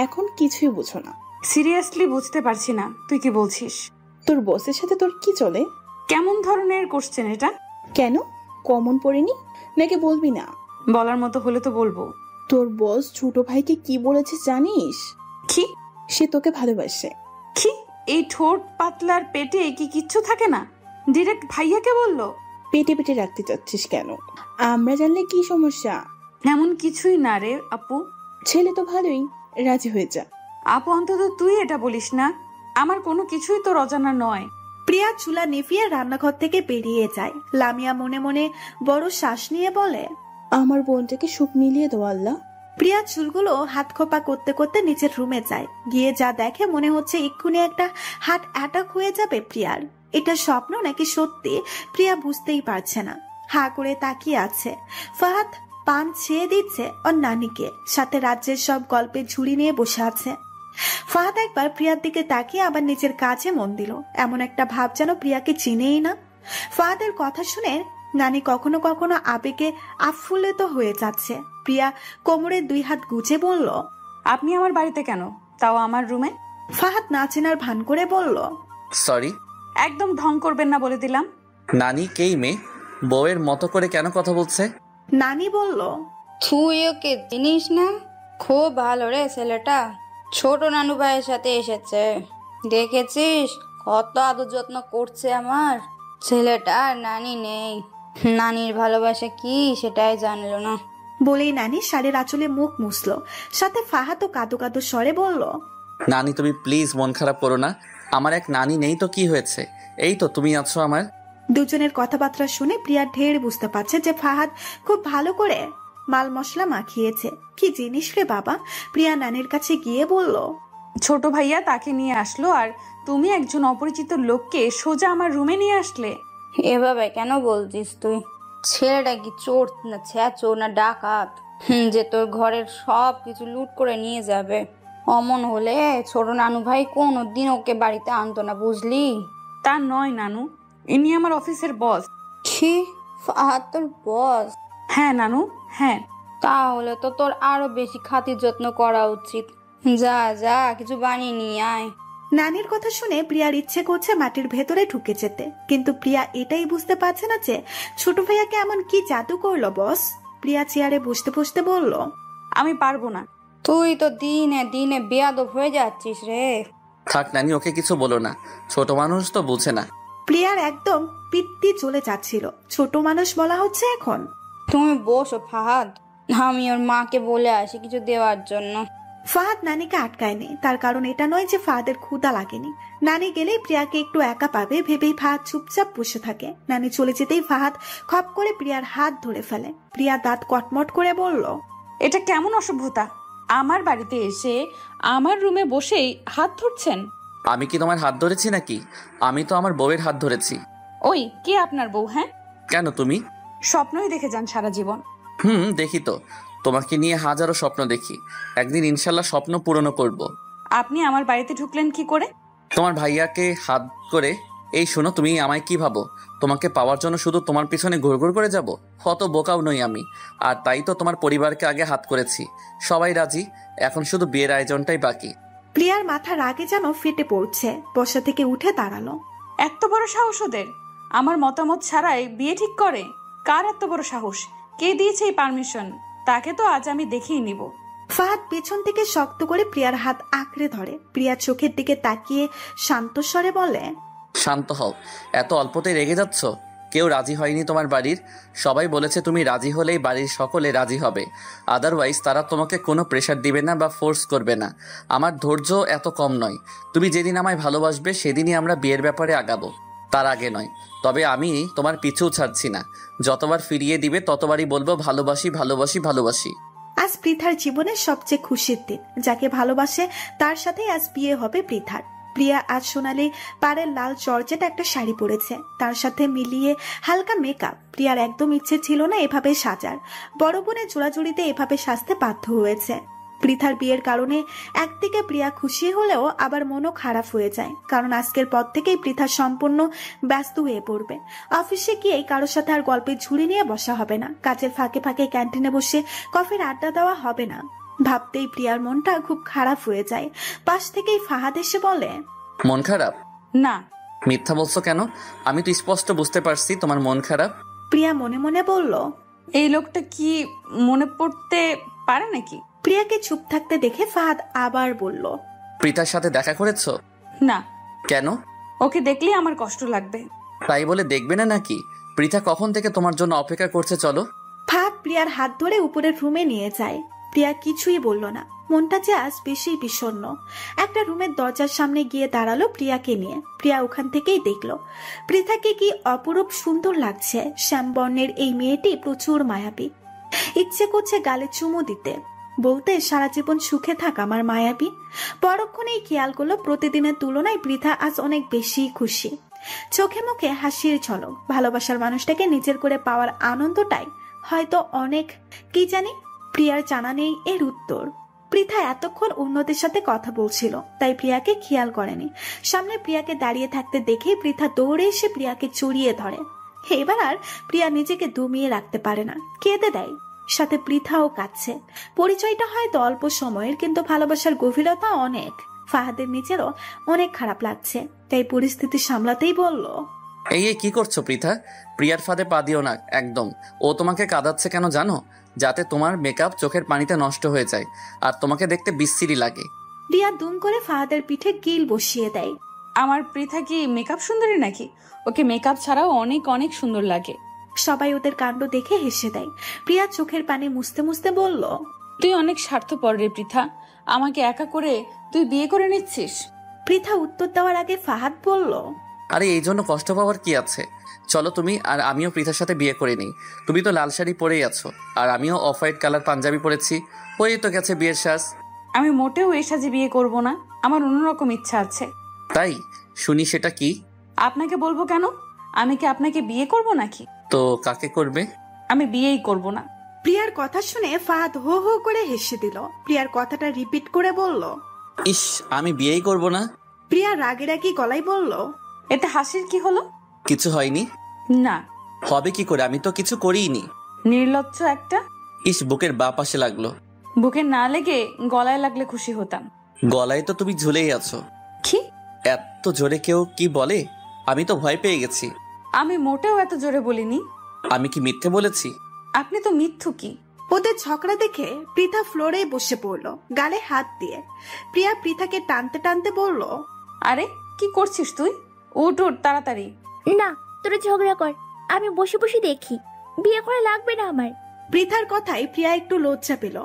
এখন কিছুই বুঝো না। সিরিয়াসলি বুঝতে পারছি না তুই কি বলছিস। তোর বসের সাথে তোর কি চলে? কেমন ধরনের কোশ্চেন এটা? কেন, কমন পড়েনি নাকি? বলবি না? বলার মতো হলে তো বলবো। তোর বস ছোট ভাইকে কি বলেছে জানিস? কি? সে তোকে ভালোবাসে। কি? এই ঠোঁট পাতলার পেটে কি কিচ্ছু থাকে না? ডিরেক্ট ভাইয়াকে বললো? পেটে পেটে রাখতে চাচ্ছিস কেন? আমরা জানলে কি সমস্যা? এমন কিছুই না রে আপু। ছেলে তো ভালোই, রাজি হয়ে যা। আপু অন্তত তুই এটা বলিস না, আমার কোনো কিছুই তোর অজানা নয়। প্রিয়া চুলা নিভিয়ে রান্নাঘর থেকে বেরিয়ে যায়। লামিয়া মনে মনে বড় শ্বাস নিয়ে বলে, আমার বোনটাকে সুখ মিলিয়ে দাও আল্লাহ। প্রিয়া চুলগুলো হাত খোপা করতে করতে নিচের রুমে যায়। গিয়ে যা দেখে মনে হচ্ছে এক্ষুনি একটা হার্ট অ্যাটাক হয়ে যাবে প্রিয়ার। এটা স্বপ্ন নাকি সত্যি প্রিয়া বুঝতেই পারছে না। হা করে তাকিয়ে আছে। ফাহাদ পান ছেয়ে দিচ্ছে ওর নানিকে, সাথে রাজ্যের সব গল্পের ঝুড়ি নিয়ে বসে আছে। ফাহাদ একবার প্রিয়ার দিকে তাকিয়ে আবার নিজের কাজে মন দিল। এমন একটা ভাব যেন প্রিয়াকে চিনেই না। ফাহাদের কথা শুনে নানি কখনো কখনো আবেগে আফুল্লিত হয়ে যাচ্ছে। প্রিয়া কোমরে 2 হাত গুজে বলল, আপনি আমার বাড়িতে কেন, তাও আমার রুমে? ফাহাদ না চেনার ভান করে বলল, সরি। একদম ঢং করবেন না বলে দিলাম। নানি কেই মেয়ে, বউয়ের মতো করে কেন কথা বলছে? নানি বলল, তুই ওকে চিনিস না? খুব ভালো রে ছেলেটা, ছোট নানু ভাইয়ের সাথে এসেছে, দেখেছিস কত আদর যত্ন করছে আমার ছেলেটা। আর নানি নেই, নানির ভালোবাসা কি সেটাই জানলো না। বলেই নানি শাড়ির আঁচলে মুখ মুছলো। সাথে ফাহাদও কাঁদো কাঁদো স্বরে বলল, নানি তুমি প্লিজ মন খারাপ করো না, আমার এক নানি নেই তো কি হয়েছে, এই তো তুমি আছো আমার। দুজনের কথাবার্তা শুনে প্রিয়া ঢের বুঝতে পারছে যে ফাহাদ খুব ভালো করে মাল মশলা মাখিয়েছে। কি জিনিস রে বাবা। প্রিয়া নানির কাছে গিয়ে বলল, ছোট ভাইয়া তাকে নিয়ে আসলো, আর তুমি একজন অপরিচিত লোককে সোজা আমার রুমে নিয়ে আসলে। এভাবে কেন বলছিস তুই? ছেলেটা কি চোর না ছ্যাচোর না ডাকাত যে তোর ঘরের সব কিছু লুট করে নিয়ে যাবে? অমন হলে ছোট নানু ভাই কোনোদিন ওকে বাড়িতে আনতো না, বুঝলি? তা নয় নানু, ইনি আমার অফিসের বস। কি? ফাহাদ তোর বস? হ্যাঁ নানু, হ্যাঁ। তাহলে তো তোর আরো বেশি খাতির যত্ন করা উচিত। যা যা কিছু বানিয়ে নিয়ে আয়। নানির কথা শুনে প্রিয়ার ইচ্ছে করছে মাটির ভেতরে ঢুকে যেতে, কিন্তু প্রিয়া এটাই বুঝতে পারছে না যে ছোট ভাইয়াকে এমন কি জাদু করলো বস। প্রিয়া চেয়ারে বসতে বসতে বলল, আমি পারবো না। তুই তো দিনে দিনে বেয়াদব হয়ে যাচ্ছিস রে। থাক নানি, ওকে কিছু বলো না, ছোট মানুষ তো বুঝে না। প্রিয়ার একদম পিত্তি চলে যাচ্ছিল। ছোট মানুষ বলা হচ্ছে এখন। তুমি বসো ফাহাদ, আমি ওর মাকে বলে আসি কিছু দেওয়ার জন্য। ফাহাদ নানিকে আটকায়নি, তার কারণ এটা নয় যে ফাহাদের ক্ষুধা লাগেনি। নানি গেলেই প্রিয়াকে একটু একা পাবে ভেবেই ফাহাদ চুপচাপ বসে থাকে। নানি চলে যেতেই ফাহাদ খপ করে প্রিয়ার হাত ধরে ফেলে। প্রিয়া দাঁত কটমট করে বলল, এটা কেমন অসভ্যতা? আমার বাড়িতে এসে আমার রুমে বসেই হাত ধরছেন? আমি কি তোমার হাত ধরেছি নাকি? আমি তো আমার বউয়ের হাত ধরেছি। ওই কে আপনার বউ? হ্যাঁ কেন তুমি? স্বপ্নই দেখে যান সারা জীবন। দেখি তো, তোমাকে নিয়ে হাজারো স্বপ্ন দেখি, একদিন ইনশাল্লাহ স্বপ্ন পূরণ করব। আপনি আমার বাড়িতে ঢুকলেন কি করে? তোমার ভাইয়াকে হাত করে। এই শোনো, তুমি আমায় কি ভাবো তোমাকে পাওয়ার জন্য শুধু তোমার পিছনে ঘুরঘুর করে যাব? কত বোকাও নই আমি। আর তাই তো তোমার পরিবারকে আগে হাত করেছি, সবাই রাজি, এখন শুধু বিয়ের আয়োজনটাই বাকি। প্রিয়ার মাথা রাগে যেন ফেটে পড়ছে। বসা থেকে উঠে দাঁড়ালো। এত বড় সাহস ওদের? আমার মতামত ছাড়াই বিয়ে ঠিক করে? কার এত বড় সাহস? কে দিয়েছে এই পারমিশন? তাকে তো আজ আমি দেখেই নিব। ফাহাদ পেছন থেকে শক্ত করে প্রিয়ার হাত আঁকড়ে ধরে। প্রিয়ার চোখের দিকে তাকিয়ে শান্ত স্বরে বলে, শান্ত হও, এত অল্পতেই রেগে যাচ্ছ? কেউ রাজি হয়নি তোমার বাড়ির, সবাই বলেছে তুমি রাজি হলেই বাড়ির সকলে রাজি হবে, আদারওয়াইজ তারা তোমাকে কোনো প্রেশার দিবে না বা ফোর্স করবে না। আমার ধৈর্য এত কম নয়, তুমি যেদিন আমায় ভালোবাসবে সেদিনই আমরা বিয়ের ব্যাপারে আগাবো, তার আগে নয়। তবে আমি তোমার পিছু ছাড়ছি না, যতবার ফিরিয়ে দিবে ততবারই বলবো ভালোবাসি ভালোবাসি ভালোবাসি। আজ পৃথার জীবনের সবচেয়ে খুশির দিন। যাকে ভালোবাসে তার সাথেই আজ বিয়ে হবে পৃথার। প্রিয়া আজ সোনালি পাড়ের লাল জর্জেট একটা শাড়ি পরেছে, তার সাথে মিলিয়ে হালকা মেকআপ। প্রিয়ার একদম ইচ্ছে ছিল না এভাবে সাজার, বড় বোনের জোড়াজুড়িতে এভাবে সাজতে বাধ্য হয়েছে। পৃথার বিয়ের কারণে একদিকে প্রিয়া খুশি হলেও আবার মনও খারাপ হয়ে যায়, কারণ আজকের পর থেকেই পৃথা সম্পূর্ণ ব্যস্ত হয়ে পড়বে। অফিসে গিয়ে কারোর সাথে আর গল্পের ঝুড়ি নিয়ে বসা হবে না, কাজের ফাঁকে ফাঁকে ক্যান্টিনে বসে কফির আড্ডা দেওয়া হবে না। ভাবতেই প্রিয়ার মনটা খুব খারাপ হয়ে যায়। পাশ থেকেই ফাহাদ এসে বলে, মন খারাপ? না। মিথ্যা বলছো কেন? আমি তো স্পষ্ট বুঝতে পারছি তোমার মন খারাপ। প্রিয়া মনে মনে বলল, এই লোকটা কি মনে পড়তে পারে নাকি? প্রিয়াকে চুপ থাকতে দেখে ফাহাদ আবার বলল, পৃথার সাথে দেখা করেছো? না। কেন? ওকে দেখলেই আমার কষ্ট লাগবে। তাই বলে দেখবে না নাকি? পৃথা কখন থেকে তোমার জন্য অপেক্ষা করছে, চলো। ফাহাদ প্রিয়ার হাত ধরে উপরের রুমে নিয়ে যায়। প্রিয়া কিছুই বলল না, মনটা যে আজ বেশি বিষণ্ণ। একটা রুমের দরজার সামনে গিয়ে দাঁড়ালো প্রিয়াকে নিয়ে। প্রিয়া ওখান থেকেই দেখলো পৃথাকে কি অপরূপ সুন্দর লাগছে। শ্যামবর্ণের এই মেয়েটি প্রচুর মায়াবী। ইচ্ছে করছে গালে চুমু দিতে, বলতে সারা জীবন সুখে থাক আমার মায়াবী। পরক্ষণেই খেয়াল করলো প্রতিদিনের তুলনায় পৃথা আজ অনেক বেশি খুশি। চোখে মুখে হাসির ঝলক। ভালোবাসার মানুষটাকে নিজের করে পাওয়ার আনন্দটাই হয়তো অনেক, কি জানি প্রিয়ার জানা নেই এর উত্তর। পৃথা এতক্ষণ অন্যদের সাথে কথা বলছিল, তাই প্রিয়াকে খেয়াল করেনি। সামনে প্রিয়াকে দাঁড়িয়ে থাকতে দেখে পৃথা দৌড়ে এসে প্রিয়াকে জড়িয়ে ধরে। এবার আর প্রিয়া নিজেকে দমিয়ে রাখতে পারে না, কেঁদে দেয়। সাথে পৃথাও কাঁদছে। পরিচয়টা হয়তো অল্প সময়ের, কিন্তু ভালোবাসার গভীরতা অনেক। ফাহাদের নিজেরও অনেক খারাপ লাগছে, তাই পরিস্থিতি সামলাতেই বলল, এই কি করছো পৃথা? প্রিয়ার ফাঁদে পা দিও না একদম। ও তোমাকে কাঁদাচ্ছে কেন জানো? যাতে তোমার মেকআপ চোখের পানিতে নষ্ট হয়ে যায় আর তোমাকে দেখতে বিশ্রী লাগে। প্রিয়া দুম করে ফাহাদের পিঠে কিল বসিয়ে দেয়। আমার পৃথা কি মেকআপ সুন্দরী নাকি? ওকে মেকআপ ছাড়াও অনেক অনেক সুন্দর লাগে। সবাই ওদের কাণ্ড দেখে হেসে দেয়। প্রিয়া চোখের পানি মুছতে মুছতে বলল, তুই অনেক স্বার্থপর রে পৃথা। আমাকে একা করে তুই বিয়ে করে নিচ্ছিস। পৃথা উত্তর দেওয়ার আগে ফাহাদ বলল, আরে এই জন্য কষ্ট পাওয়ার কি আছে? চলো তুমি আর আমিও পৃথার সাথে বিয়ে করে নিই। তুমি তো লাল শাড়ি পরেই আছো, আর আমিও অফ হোয়াইট কালার পাঞ্জাবি পরেছি। হয়ে তো গেছে বিয়ের সাজ। আমি মোটেও এই সাজে বিয়ে করব না, আমার অন্যরকম ইচ্ছা আছে। তাই? শুনি সেটা কি? আপনাকে বলবো কেন? আমি কি আপনাকে বিয়ে করব নাকি? তো কাকে করবে? আমি বিয়েই করব না। প্রিয়ার কথা শুনে ফাহাদ হো হো করে হেসে দিল। প্রিয়ার কথাটা রিপিট করে বলল, ইস, আমি বিয়েই করব না। প্রিয়া রাগে রাগি গলায় বলল, এতে হাসির কি হলো? কিছু হয়নি। না। হবে কি করে? আমি তো কিছু করিনি। নির্লজ্জ একটা। ইস, বুকের বাঁ পাশে লাগলো। বুকে না লেগে গলায় লাগলে খুশি হতাম। গলায় তো তুমি ঝুলেই আছো। কি? এত জোরে কেউ কি বলে? আমি তো ভয় পেয়ে গেছি। আমি মোটেও এত জোরে বলিনি। আমি কি মিথ্যে বলেছি? আপনি তো মিথ্যু কি। ওদের ঝগড়া দেখে পৃথা ফ্লোরে বসে পড়ল, গালে হাত দিয়ে। প্রিয়া পৃথাকে টানতে টানতে বলল, আরে কি করছিস তুই? উঠ উঠ তাড়াতাড়ি। না, তোরা ঝগড়া কর, আমি বসে বসে দেখি। বিয়ে করা লাগবে না আমার। পৃথার কথায় প্রিয়া একটু লজ্জা পেল।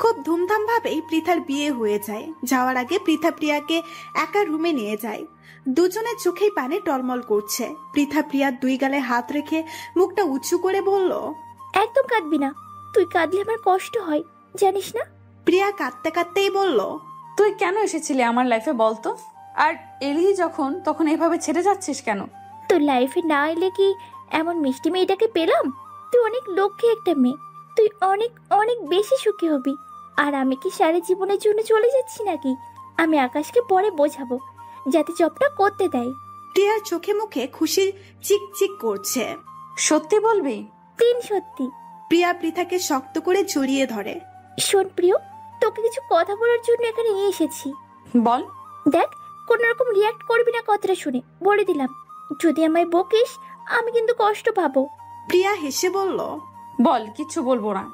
খুব ধুমধাম ভাবেই পৃথার বিয়ে হয়ে যায়। যাওয়ার আগে পৃথা প্রিয়াকে একা রুমে নিয়ে যায়। দুজনের চোখেই পানি টলমল করছে। পৃথা প্রিয়ার দুই গালে হাত রেখে মুখটা উঁচু করে বলল, একদম কাঁদবি না, তুই কাঁদলে আমার কষ্ট হয়, জানিস না? প্রিয়া কাঁদতে কাঁদতেই বলল, তুই কেন এসেছিলি আমার লাইফে বলতো? আর এলি যখন, তখন এভাবে ছেড়ে যাচ্ছিস কেন? তোর লাইফে না এলে কি এমন মিষ্টি মেয়েটাকে পেলাম? তুই অনেক লক্ষ্মী একটা মেয়ে, তুই অনেক অনেক বেশি সুখী হবি। আর আমি কি সারা জীবনের জন্য চলে যাচ্ছি নাকি? আমি আকাশকে পরে বোঝাবো যাতে জবটা করতে দেয়। প্রিয়ার চোখে মুখে খুশি চিকচিক করছে। সত্যি বলবি? তিন সত্যি। প্রিয়া পৃথাকে শক্ত করে জড়িয়ে ধরে। শোন প্রিয়, তোকে কিছু কথা বলার জন্য এখানে নিয়ে এসেছি। বল। দেখ, কোন রকম রিয়াক্ট করবি না কথাটা শুনে, বলে দিলাম। যদি আমায় বকিস আমি কিন্তু কষ্ট পাবো। প্রিয়া হেসে বলল, বল, কিচ্ছু বলবো না।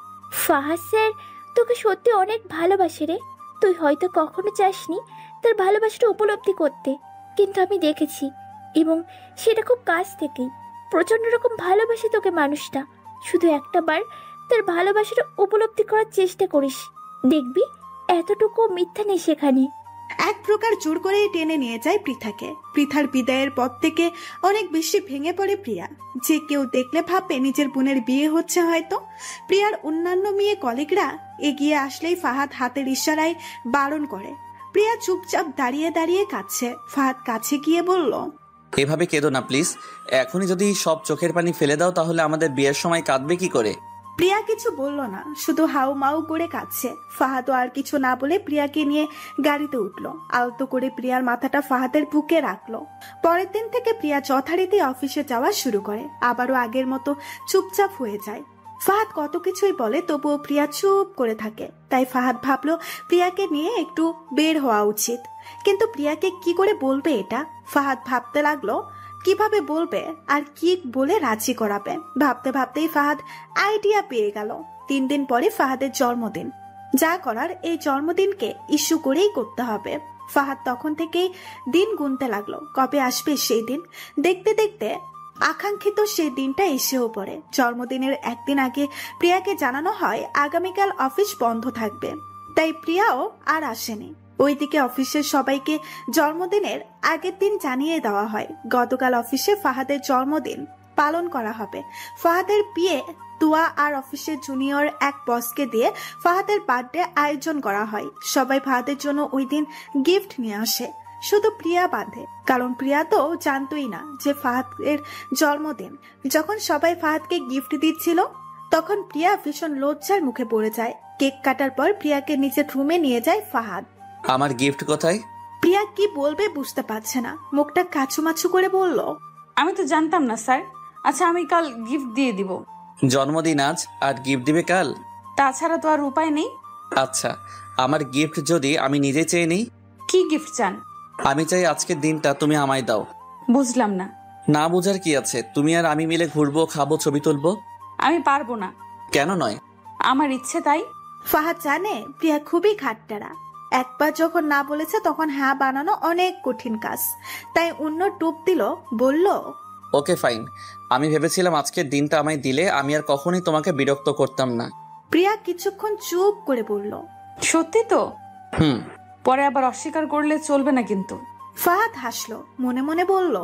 ফাহাদ স্যার তোকে সত্যি অনেক ভালোবাসে রে। তুই হয়তো কখনো চাসনি তার ভালোবাসাটা উপলব্ধি করতে, কিন্তু আমি দেখেছি, এবং সেটা খুব কাছ থেকেই। প্রচন্ড রকম ভালোবাসে তোকে মানুষটা। শুধু একটা বার তার ভালোবাসাটা উপলব্ধি করার চেষ্টা করিস, দেখবি এতটুকু মিথ্যা নেই সেখানে। এক প্রকার জোর করে টেনে নিয়ে যায় পৃথাকে। পৃথার বিদায়ের পর থেকে অনেক বেশি ভেঙে পড়ে প্রিয়া। যে কেউ দেখলে ভাববে নিজের বোনের বিয়ে হচ্ছে হয়তো। প্রিয়ার অন্যান্য মেয়ে কলিগরা এগিয়ে আসলেই ফাহাদ হাতের ইশারায় বারণ করে। প্রিয়া চুপচাপ দাঁড়িয়ে দাঁড়িয়ে কাঁদছে। ফাহাদ কাছে গিয়ে বলল, এভাবে কেঁদো না প্লিজ। এখনই যদি সব চোখের পানি ফেলে দাও তাহলে আমাদের বিয়ের সময় কাঁদবে কি করে? প্রিয়া কিছু বলল না, শুধু হাউ মাউ করে কাঁদছে। ফাহাদও আর কিছু না বলে প্রিয়াকে নিয়ে গাড়িতে উঠলো। আলতো করে প্রিয়ার মাথাটা ফাহাদের বুকে রাখলো। পরের দিন থেকে প্রিয়া যথারীতি অফিসে যাওয়া শুরু করে। আবারও আগের মতো চুপচাপ হয়ে যায়। ফাহাদ কত কিছুই বলে, তবুও প্রিয়া চুপ করে থাকে। তাই ফাহাদ ভাবলো প্রিয়াকে নিয়ে একটু বের হওয়া উচিত, কিন্তু প্রিয়াকে কি করে বলবে এটা? ফাহাদ ভাবতে লাগলো কিভাবে বলবে আর কি বলে রাজি করাবে। ভাবতে ভাবতেই ফাহাদ আইডিয়া পেয়ে গেল। 3 দিন পরে ফাহাদের জন্মদিন। যা করার এই জন্মদিনকে ইস্যু করেই করতে হবে। ফাহাদ তখন থেকেই দিন গুনতে লাগলো, কবে আসবে সেই দিন। দেখতে দেখতে আকাঙ্ক্ষিত সেই দিনটা এসেও পড়ে। জন্মদিনের একদিন আগে প্রিয়াকে জানানো হয় আগামীকাল অফিস বন্ধ থাকবে, তাই প্রিয়াও আর আসেনি। ওইদিকে অফিসের সবাইকে জন্মদিনের আগের দিন জানিয়ে দেওয়া হয় গতকাল অফিসে ফাহাদের জন্মদিন পালন করা হবে। ফাহাদের বিয়ে তুয়া আর অফিসের জুনিয়র এক বসকে দিয়ে ফাহাদের বার্থডে আয়োজন করা হয়। সবাই ফাহাদের জন্য ওই দিন গিফট নিয়ে আসে, শুধু প্রিয়া বাদে, কারণ প্রিয়া তো জানতোই না যে ফাহাদের জন্মদিন। যখন সবাই ফাহাদকে গিফট দিচ্ছিল তখন প্রিয়া ভীষণ লজ্জার মুখে পড়ে যায়। কেক কাটার পর প্রিয়াকে নিচের রুমে নিয়ে যায় ফাহাদ। আমার গিফট কোথায়? প্রিয়া কি বলবে বুঝতে পারছে না, মুখটা কাছুমাছু করে বলল, আমি তো জানতাম না স্যার। আচ্ছা, আমি কাল গিফট দিয়ে দিব। জন্মদিন আজ আর গিফট দিবে কাল? তাছাড়া তো আর উপায় নেই। আচ্ছা, আমার গিফট যদি আমি নিজে চেয়ে নিই? কি গিফট চান? আমি চাই আজকের দিনটা তুমি আমায় দাও। বুঝলাম না। না বোঝার কি আছে, তুমি আর আমি মিলে ঘুরবো, খাবো, ছবি তুলবো। আমি পারবো না। কেন নয়? আমার ইচ্ছে তাই। ফাহাদ জানে প্রিয়া খুবই খাট্টারা। একবার যখন না বলেছে তখন হ্যাঁ বানানো অনেক কঠিন কাজ, তাই অন্য টোপ দিল, বলল, ওকে ফাইন। আমি ভেবেছিলাম আজকের দিনটা আমায় দিলে আমি আর কখনোই তোমাকে বিরক্ত করতাম না। প্রিয়া কিছুক্ষণ চুপ করে বলল, সত্যি তো? হুম। পরে আবার অস্বীকার করলে চলবে না কিন্তু। ফাহাদ হাসলো, মনে মনে বলল,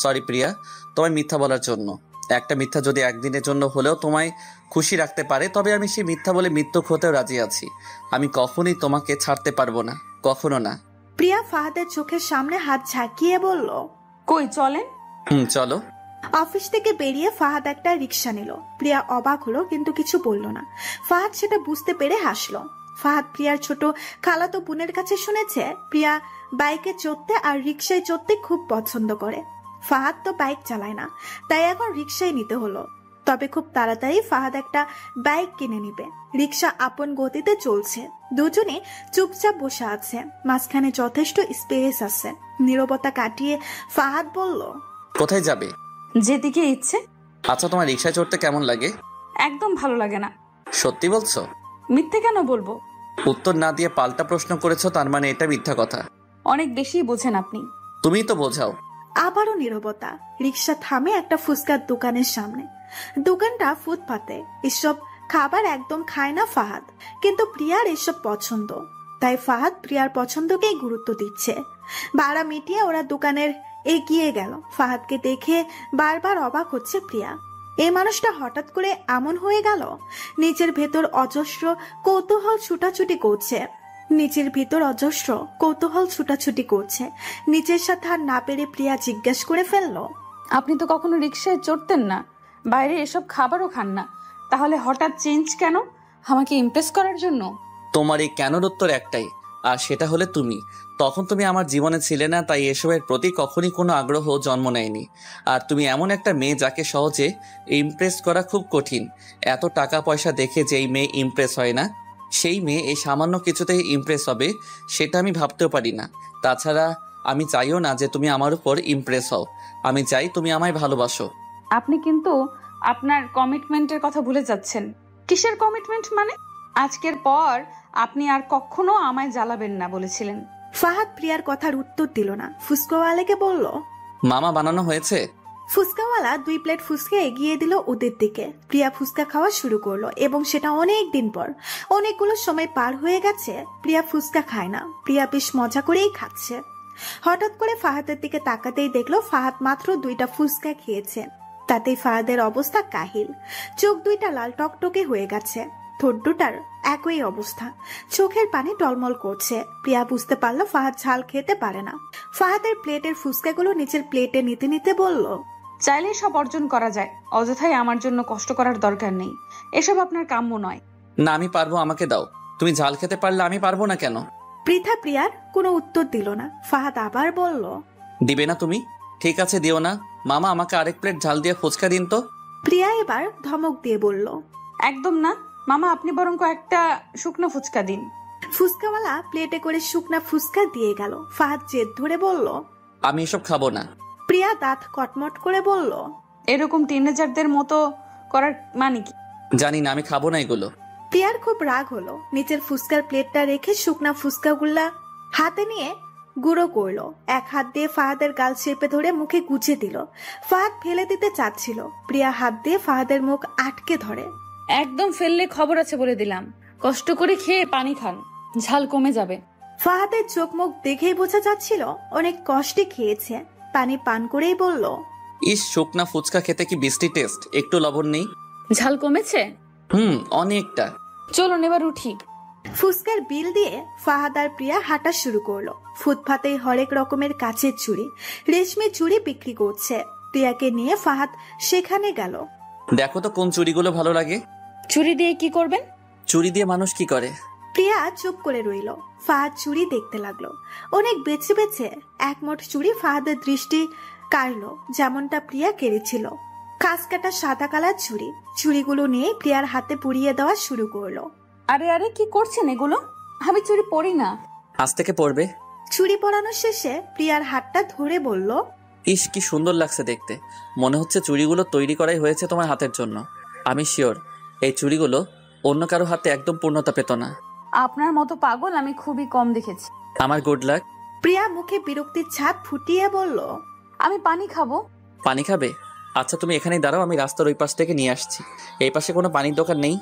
সরি প্রিয়া, তোমায় মিথ্যা বলার জন্য। একটা মিথ্যা যদি একদিনের জন্য হলেও তোমায় খুশি রাখতে পারে তবে আমি সেই মিথ্যা বলে মৃত্যু হতেও রাজি আছি। আমি কখনোই তোমাকে ছাড়তে পারবো না, কখনো না। প্রিয়া ফাহাদের চোখের সামনে হাত ঝাঁকিয়ে বলল, কই চলেন। চলো। অফিস থেকে বেরিয়ে ফাহাদ একটা রিক্সা নিল। প্রিয়া অবাক হলো কিন্তু কিছু বলল না। ফাহাদ সেটা বুঝতে পেরে হাসলো। ফাহাদ প্রিয়ার ছোট খালাতো বোনের কাছে শুনেছে প্রিয়া বাইকে চড়তে আর রিক্সায় চড়তে খুব পছন্দ করে। ফাহাদ তো বাইক চালায় না, তাই এখন রিক্সায় নিতে হলো। তবে খুব তাড়াতাড়ি ফাহাদ একটা বাইক কিনে নিবে। রিক্সা আপন গতিতে চলছে, দুজনে চুপচাপ বসে আছে, মাঝখানে যথেষ্ট স্পেস আছে। নীরবতা কাটিয়ে ফাহাদ বলল, কোথায় যাবে? যেদিকে ইচ্ছে। আচ্ছা, তোমার রিক্সায় চড়তে কেমন লাগে? একদম ভালো লাগে না। সত্যি বলছো? মিথ্যে কেন বলবো? উত্তর না দিয়ে পাল্টা প্রশ্ন করেছো, তার মানে এটা মিথ্যা কথা। অনেক বেশি বোঝেন আপনি। তুমিই তো বোঝাও। আবারও নীরবতা। রিক্সা থামে একটা ফুচকার দোকানের সামনে। দোকানটা ফুটপাতে। এসব খাবার একদম খায় না ফাহাদ, কিন্তু প্রিয়ার এসব পছন্দ, তাই ফাহাদ প্রিয়ার পছন্দকেই গুরুত্ব দিচ্ছে। ভাড়া মিটিয়ে ওরা দোকানের এগিয়ে গেল। ফাহাদকে দেখে বারবার অবাক হচ্ছে প্রিয়া। এই মানুষটা হঠাৎ করে এমন হয়ে গেল। নিজের ভেতর অজস্র কৌতূহল ছুটাছুটি করছে। নিজের সাথে আর না পেরে প্রিয়া জিজ্ঞেস করে ফেললো, আপনি তো কখনো রিক্সায় চড়তেন না, বাইরে এসব খাবারও খান না, তাহলে হঠাৎ চেঞ্জ কেন? আমাকে ইমপ্রেস করার জন্য? তোমার এই কেনর উত্তর একটাই, আর সেটা হলে তুমি। তখন তুমি আমার জীবনে ছিলে না, তাই এসবের প্রতি কখনই কোনো আগ্রহ জন্ম নেয়নি। আর তুমি এমন একটা মেয়ে যাকে সহজে ইমপ্রেস করা খুব কঠিন। এত টাকা পয়সা দেখে যেই মেয়ে ইমপ্রেস হয় না, সেই মেয়ে এই সামান্য কিছুতেই ইমপ্রেস হবে, সেটা আমি ভাবতেও পারি না। তাছাড়া আমি চাইও না যে তুমি আমার উপর ইমপ্রেস হও। আমি চাই তুমি আমায় ভালোবাসো। আপনি কিন্তু আপনার কমিটমেন্টের কথা ভুলে যাচ্ছেন। কিসের কমিটমেন্ট মানে? আজকের পর আপনি আর কখনো আমায় জ্বালাবেন না বলেছিলেন। ফাহাদ প্রিয়ার কথার উত্তর দিল না। ফুচকাওয়ালাকে বলল, মামা বানানো হয়েছে? ফুচকাওয়ালা 2 প্লেট ফুচকা এগিয়ে দিল ওদের দিকে। প্রিয়া ফুচকা খাওয়া শুরু করলো এবং সেটা অনেক দিন পর। অনেকগুলো সময় পার হয়ে গেছে, প্রিয়া ফুচকা খায় না। প্রিয়া বেশ মজা করেই খাচ্ছে। হঠাৎ করে ফাহাদের দিকে তাকাতেই দেখলো ফাহাদ মাত্র 2টা ফুচকা খেয়েছে। তাতেই ফাহাদের অবস্থা কাহিল। চোখ 2টা লাল টকটকে হয়ে গেছে। ঠোঁট দুটার একই অবস্থা, চোখের পানি টলমল করছে। প্রিয়া বুঝতে পারলো ফাহাদ ঝাল খেতে পারে না। ফাহাদের প্লেটের ফুচকাগুলো নিচের প্লেটে নিতে নিতে বলল, চাইলেই সব অর্জন করা যায়, অযথাই আমার জন্য কষ্ট করার দরকার নেই। এসব আপনার কাম্য নয়। না, আমি পারবো, আমাকে দাও। তুমি ঝাল খেতে পারলে আমি পারবো না কেন? পৃথা প্রিয়ার কোনো উত্তর দিল না। ফাহাদ আবার বলল, দিবে না তুমি? ঠিক আছে, দিও না। মামা, আমাকে আরেক প্লেট ঝাল দিয়ে ফুচকা দিন তো। প্রিয়া এবার ধমক দিয়ে বলল, একদম না মামা, আপনি বরং কয়েকটা শুকনো ফুচকা দিন। ফুচকাওয়ালা প্লেটে করে শুকনা ফুচকা দিয়ে গেল। ফাহাদ জেদ ধরে বলল, আমি এসব খাবো না। প্রিয়া দাঁত কটমট করে বলল, এরকম টিনেজারদের মতো করার মানে কি? জানি না, আমি খাবো না এগুলো। প্রিয়ার খুব রাগ হলো। নিচের ফুচকার প্লেটটা রেখে শুকনা ফুচকাগুলা হাতে নিয়ে গুঁড়ো করলো। এক হাত দিয়ে ফাহাদের গাল চেপে ধরে মুখে গুজে দিল। ফাহাদ ফেলে দিতে চাচ্ছিল, প্রিয়া হাত দিয়ে ফাহাদের মুখ আটকে ধরে। একদম ফেললে খবর আছে বলে দিলাম। কষ্ট করে খেয়ে পানি খান, ঝাল কমে যাবে। ফাহাদের চোখ মুখ দেখেই বোঝা যাচ্ছিল অনেক কষ্টে খেয়েছে। পানি পান করেই বলল, ইস, শুকনা ফুচকা খেতে কি বৃষ্টি টেস্ট, একটু লবণ নেই? ঝাল কমেছে? অনেকটা। চলুন এবার উঠি। ফুচকার বিল দিয়ে ফাহাদ আর প্রিয়া হাঁটা শুরু করলো। ফুটপাতে হরেক রকমের কাচের চুড়ি, রেশমি চুড়ি বিক্রি করছে। প্রিয়াকে নিয়ে ফাহাদ সেখানে গেল। দেখো তো কোন চুড়িগুলো ভালো লাগে। চুড়ি দিয়ে কি করবেন? চুড়ি দিয়ে মানুষ কি করে? প্রিয়া চুপ করে রইল। ফাহাদ চুড়ি দেখতে লাগলো। অনেক বেছে বেছে একমোট চুড়ি ফাহাদের দৃষ্টি কাড়লো, যেমনটা প্রিয়া কেড়েছিল। খাস কাটা সাদা কালার চুড়ি। চুড়িগুলো নিয়ে প্রিয়ার হাতে পুড়িয়ে দেওয়া শুরু করলো। আরে আরে, কি করছেন এগুলো? আমি চুড়ি পরি না। আজ থেকে পরবে। চুড়ি পরানোর শেষে প্রিয়ার হাতটা ধরে বলল, ইস, কি সুন্দর লাগছে দেখতে। মনে হচ্ছে চুড়িগুলো তৈরি করাই হয়েছে তোমার হাতের জন্য। আমি শিওর এই চুড়িগুলো অন্য কারো হাতে একদম পূর্ণতা পেত না। আপনার মতো পাগল আমি খুবই কম দেখেছি। আমার গুড লাক। প্রিয়া মুখে বিরক্তির ছাপ ফুটিয়ে বলল, আমি পানি খাবো। পানি খাবে? আচ্ছা, তুমি এখানেই দাঁড়াও, আমি রাস্তার ওই পাশ থেকে নিয়ে আসছি। এই পাশে কোনো পানির দোকান নেই?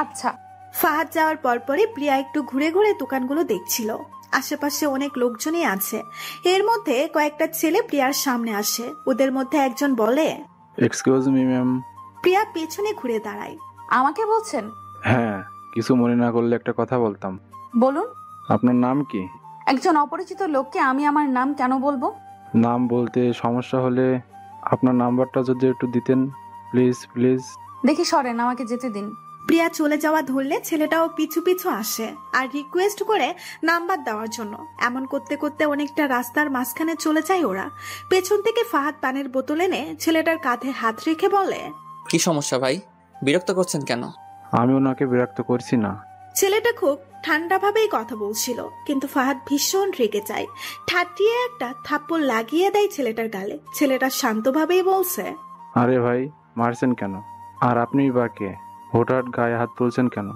আচ্ছা। ফাহাদ যাওয়ার পরপরই প্রিয়া একটু ঘুরে ঘুরে দোকানগুলো দেখছিল। আশেপাশে অনেক লোকজনই আছে। এর মধ্যে কয়েকটা ছেলে প্রিয়ার সামনে আসে। ওদের মধ্যে একজন বলে, এক্সকিউজ মি ম্যাম। প্রিয়া পেছনে ঘুরে দাঁড়ায়। আমাকে বলছেন? হ্যাঁ, কিছু মনে না করলে একটা কথা বলতাম। বলুন। আপনার নাম কি? একজন অপরিচিত লোককে আমি আমার নাম কেন বলবো? নাম বলতে সমস্যা হলে আপনার নাম্বারটা যদি একটু দিতেন, প্লিজ প্লিজ। দেখি সরেন, আমাকে যেতে দিন। প্রিয়া চলে যাওয়া ধরলে ছেলেটাও পিছু পিছু আসে আর রিকোয়েস্ট করে নাম্বার দেওয়ার জন্য। এমন করতে করতে অনেকটা রাস্তার মাঝখানে চলে যায় ওরা। পেছন থেকে ফাহাদ পানের বোতল এনে ছেলেটার কাঁধে হাত রেখে বলে, কি সমস্যা ভাই, বিরক্ত করছেন কেন? আমি ওনাকে বিরক্ত করছি না। ছেলেটা খুব ঠান্ডা ভাবেই কথা বলছিল, কিন্তু ফাহাদ ভীষণ রেগে যায়। ঠাটিয়ে একটা থাপ্পড় লাগিয়ে দেয় ছেলেটার গালে। ছেলেটা শান্তভাবেই বলছে, আরে ভাই, মারছেন কেন? আর আপনি বা কে? হঠাৎ গায়ে হাত তুলছেন কেন?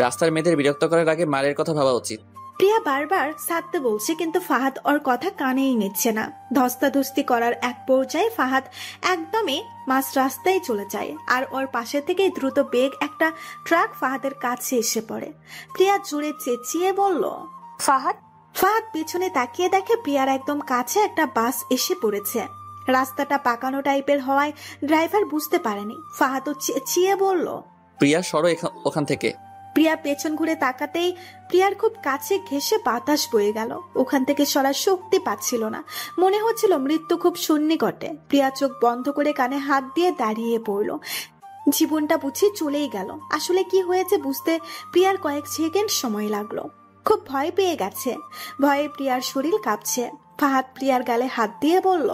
রাস্তার মেয়েদের বিরক্ত করার আগে মারের কথা ভাবা উচিত। প্রিয়া বারবার ছাড়তে বলছে, কিন্তু ফাহাদ ওর কথা কানেই নিচ্ছে না। ধস্তাধস্তি করার এক পর্যায়ে ফাহাদ একদমই মাঝ রাস্তায় চলে যায় আর ওর পাশে থেকে দ্রুত বেগ একটা ট্রাক ফাহাদের কাছে এসে পড়ে। প্রিয়া জোরে চেঁচিয়ে বলল, ফাহাদ। ফাহাদ পেছনে তাকিয়ে দেখে প্রিয়ার একদম কাছে একটা বাস এসে পড়েছে। রাস্তাটা পাকানো টাইপের হওয়ায় ড্রাইভার বুঝতে পারেনি। ফাহাদও চেঁচিয়ে বলল, প্রিয়া, সরো ওখান থেকে। প্রিয়া পেছন ঘুরে তাকাতেই প্রিয়ার খুব কাছে ঘেঁষে বাতাস বয়ে গেল। ওখান থেকে সরার শক্তি পাচ্ছিল না, মনে হচ্ছিল মৃত্যু খুব সন্নিকটে। প্রিয়া চোখ বন্ধ করে কানে হাত দিয়ে দাঁড়িয়ে পড়ল। জীবনটা বুঝি চলেই গেল। আসলে কি হয়েছে বুঝতে প্রিয়ার কয়েক সেকেন্ড সময় লাগলো। খুব ভয় পেয়ে গেছে। ভয়ে প্রিয়ার শরীর কাঁপছে। ফাহাদ প্রিয়ার গালে হাত দিয়ে বলল,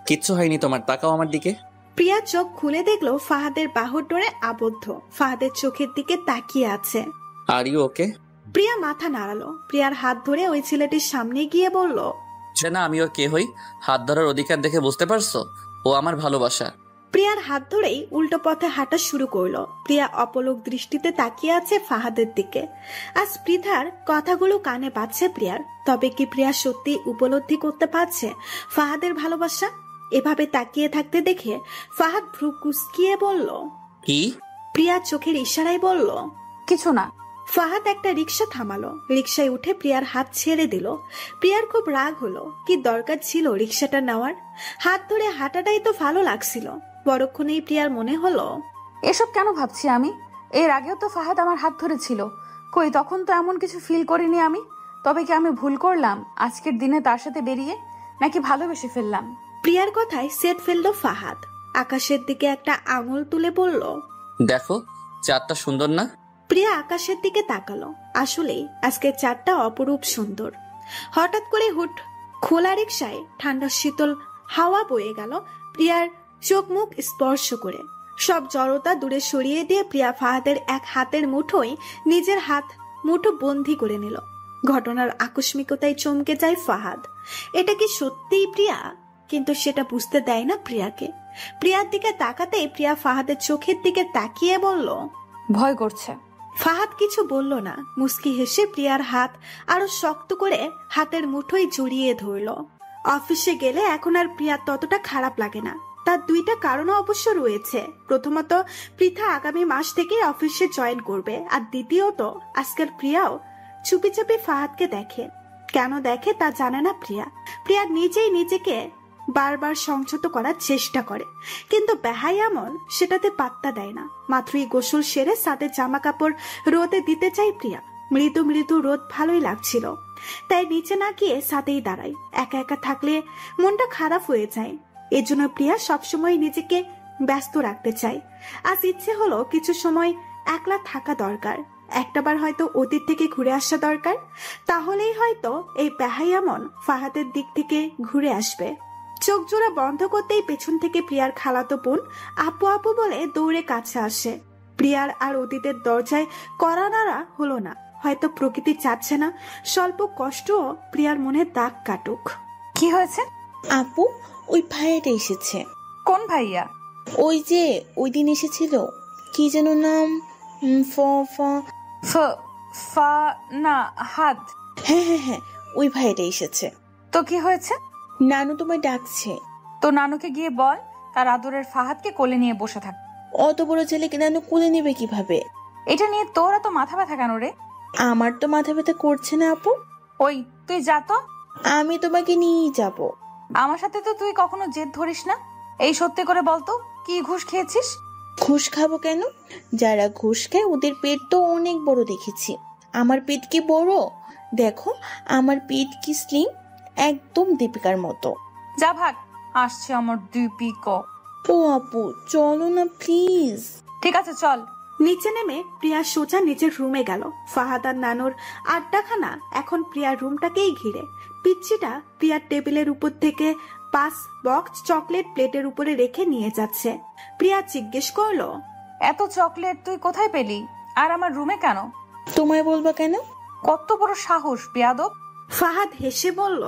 কিচ্ছু হয়নি তোমার, তাকাও আমার দিকে। প্রিয়া চোখ খুলে দেখলো ফাহাদের বাহুর ডোরে আবদ্ধ। ফাহাদের চোখের দিকে তাকিয়ে আছে। Are you okay? প্রিয়া মাথা নাড়ালো। প্রিয়ার হাত ধরে ওই ছেলেটির সামনে গিয়ে বলল, না, আমি ওর কে হই? হাত ধরার অধিকার দেখে বুঝতে পারছো? ও আমার ভালোবাসা। প্রিয়ার হাত ধরেই উল্টো পথে হাঁটা শুরু করলো। প্রিয়া অপলক দৃষ্টিতে তাকিয়ে আছে ফাহাদের দিকে। আজ স্পৃথার কথাগুলো কানে পাচ্ছে প্রিয়ার। তবে কি প্রিয়া সত্যি উপলব্ধি করতে পারছে ফাহাদের ভালোবাসা? এভাবে তাকিয়ে থাকতে দেখে ফাহাদ ভ্রু কুঁচকিয়ে বলল, কি? প্রিয়া চোখের ইশারায় বলল, কিছু না। ফাহাদ একটা রিক্সা থামালো। রিক্সায় উঠে প্রিয়ার হাত ছেড়ে দিল। প্রিয়ার খুব রাগ হলো। কি দরকার ছিল রিক্সাটা নেওয়ার? হাত ধরে হাঁটাটাই তো ভালো লাগছিল। পরক্ষণেই প্রিয়ার মনে হলো, এসব কেন ভাবছি আমি? এর আগেও তো ফাহাদ আমার হাত ধরেছিল। কই, তখন তো এমন কিছু ফিল করিনি আমি। তবে কি আমি ভুল করলাম আজকের দিনে তার সাথে বেরিয়ে, নাকি ভালোবেসে ফেললাম? প্রিয়ার কথায় সেট ফেললো ফাহাদ। আকাশের দিকে একটা আঙুল তুলে বলল, দেখো চাঁদটা সুন্দর না? প্রিয়া আকাশের দিকে তাকালো। আসলেই আজকে চাঁদটা অপরূপ সুন্দর। হঠাৎ করে হুট খোলা রিক্সায় ঠান্ডা শীতল হাওয়া বয়ে গেল প্রিয়ার চোখ মুখ স্পর্শ করে। সব জড়তা দূরে সরিয়ে দিয়ে প্রিয়া ফাহাদের এক হাতের মুঠোয় নিজের হাত মুঠো বন্দি করে নিল। ঘটনার আকস্মিকতায় চমকে যায় ফাহাদ। এটা কি সত্যিই প্রিয়া? কিন্তু সেটা বুঝতে দেয় না প্রিয়াকে। প্রিয়ার দিকে তাকাতেই প্রিয়া ফাহাদের চোখের দিকে তাকিয়ে বলল, ভয় করছে। ফাহাদ কিছু বলল না, মুস্কি হেসে প্রিয়ার হাত আরো শক্ত করে হাতের মুঠোয় জড়িয়ে ধরল। অফিসে গেলে এখন আর প্রিয়ার ততটা খারাপ লাগে না। তার দুইটা কারণও অবশ্য রয়েছে। প্রথমত, পৃথা আগামী মাস থেকে অফিসে জয়েন করবে, আর দ্বিতীয়ত আজকাল প্রিয়াও চুপি চুপি ফাহাদকে দেখে। কেন দেখে তা জানে না প্রিয়া। প্রিয়া নিজেই নিজেকে বারবার সংযত করার চেষ্টা করে, কিন্তু বেহাই এমন সেটাতে পাত্তা দেয় না। মাত্রই গোসল সেরে সাথে জামা কাপড় রোদে দিতে চাই প্রিয়া। মৃদু মৃদু রোদ ভালোই লাগছিল, তাই নিচে না গিয়ে সাথেই দাঁড়াই। একা একা থাকলে মনটা খারাপ হয়ে যায়, এজন্য প্রিয়া সবসময় নিজেকে ব্যস্ত রাখতে চায়। আজ ইচ্ছে হলো কিছু সময় একলা থাকা দরকার, একটাবার হয়তো অতীত থেকে ঘুরে আসা দরকার। তাহলেই হয়তো এই বেহাইয়ামন ফাহাদের দিক থেকে ঘুরে আসবে। চোখ জোড়া বন্ধ করতেই পেছন থেকে প্রিয়ার খালাতো বোন আপু আপু বলে দৌড়ে কাছে আসে। প্রিয়ার আর অতীতের দরজায় কড়া নাড়া হলো না। হয়তো প্রকৃতি চাচ্ছে না স্বল্প কষ্টও প্রিয়ার মনে দাগ কাটুক। কি হয়েছে? আপু, ওই ভাইয়াটা এসেছে। কোন ভাইয়া? ওই যে ওই দিন এসেছিল, কি যেন নাম, না হাত। হ্যাঁ হ্যাঁ হ্যাঁ, ওই ভাইয়াটা এসেছে। তো কি হয়েছে? নানু তোমায় ডাকছে। তো নানুকে গিয়ে বল তার আদরের ফাহাদকে কোলে নিয়ে বসে থাক। অত বড় ছেলেকে নানু কোলে নেবে কিভাবে? এটা নিয়ে তোরা তো মাথা ব্যথা কেন রে? আমার তো মাথা ব্যথা করছে না আপু। ওই তুই যা তো। আমি তোমাকে নিয়েই যাব। আমার সাথে তো তুই কখনো জেদ ধরিস না। এই সত্যি করে বলতো, কি ঘুষ খেয়েছিস? ঘুষ খাবো কেন? যারা ঘুষ খায় ওদের পেট তো অনেক বড় দেখেছি। আমার পেট কি বড়? দেখো আমার পেট কি স্লিম, একদম দীপিকার মতো। যা ভাগ, আসছে আমার দীপিকা। ও আপু চলো না প্লিজ। ঠিক আছে চল। নিচে নেমে প্রিয়া সোজা নিজের রুমে গেল। ফাহাদ আর নানুর আড্ডাখানা এখন প্রিয়ার রুমটাকেই ঘিরে। পিচ্চিটা প্রিয়ার টেবিলের উপর থেকে 5 বক্স চকলেট প্লেটের উপরে রেখে নিয়ে যাচ্ছে। প্রিয়া জিজ্ঞেস করলো, এত চকলেট তুই কোথায় পেলি, আর আমার রুমে কেন? তোমায় বলবো কেন? কত বড় সাহস বেয়াদব! ফাহাদ হেসে বলল,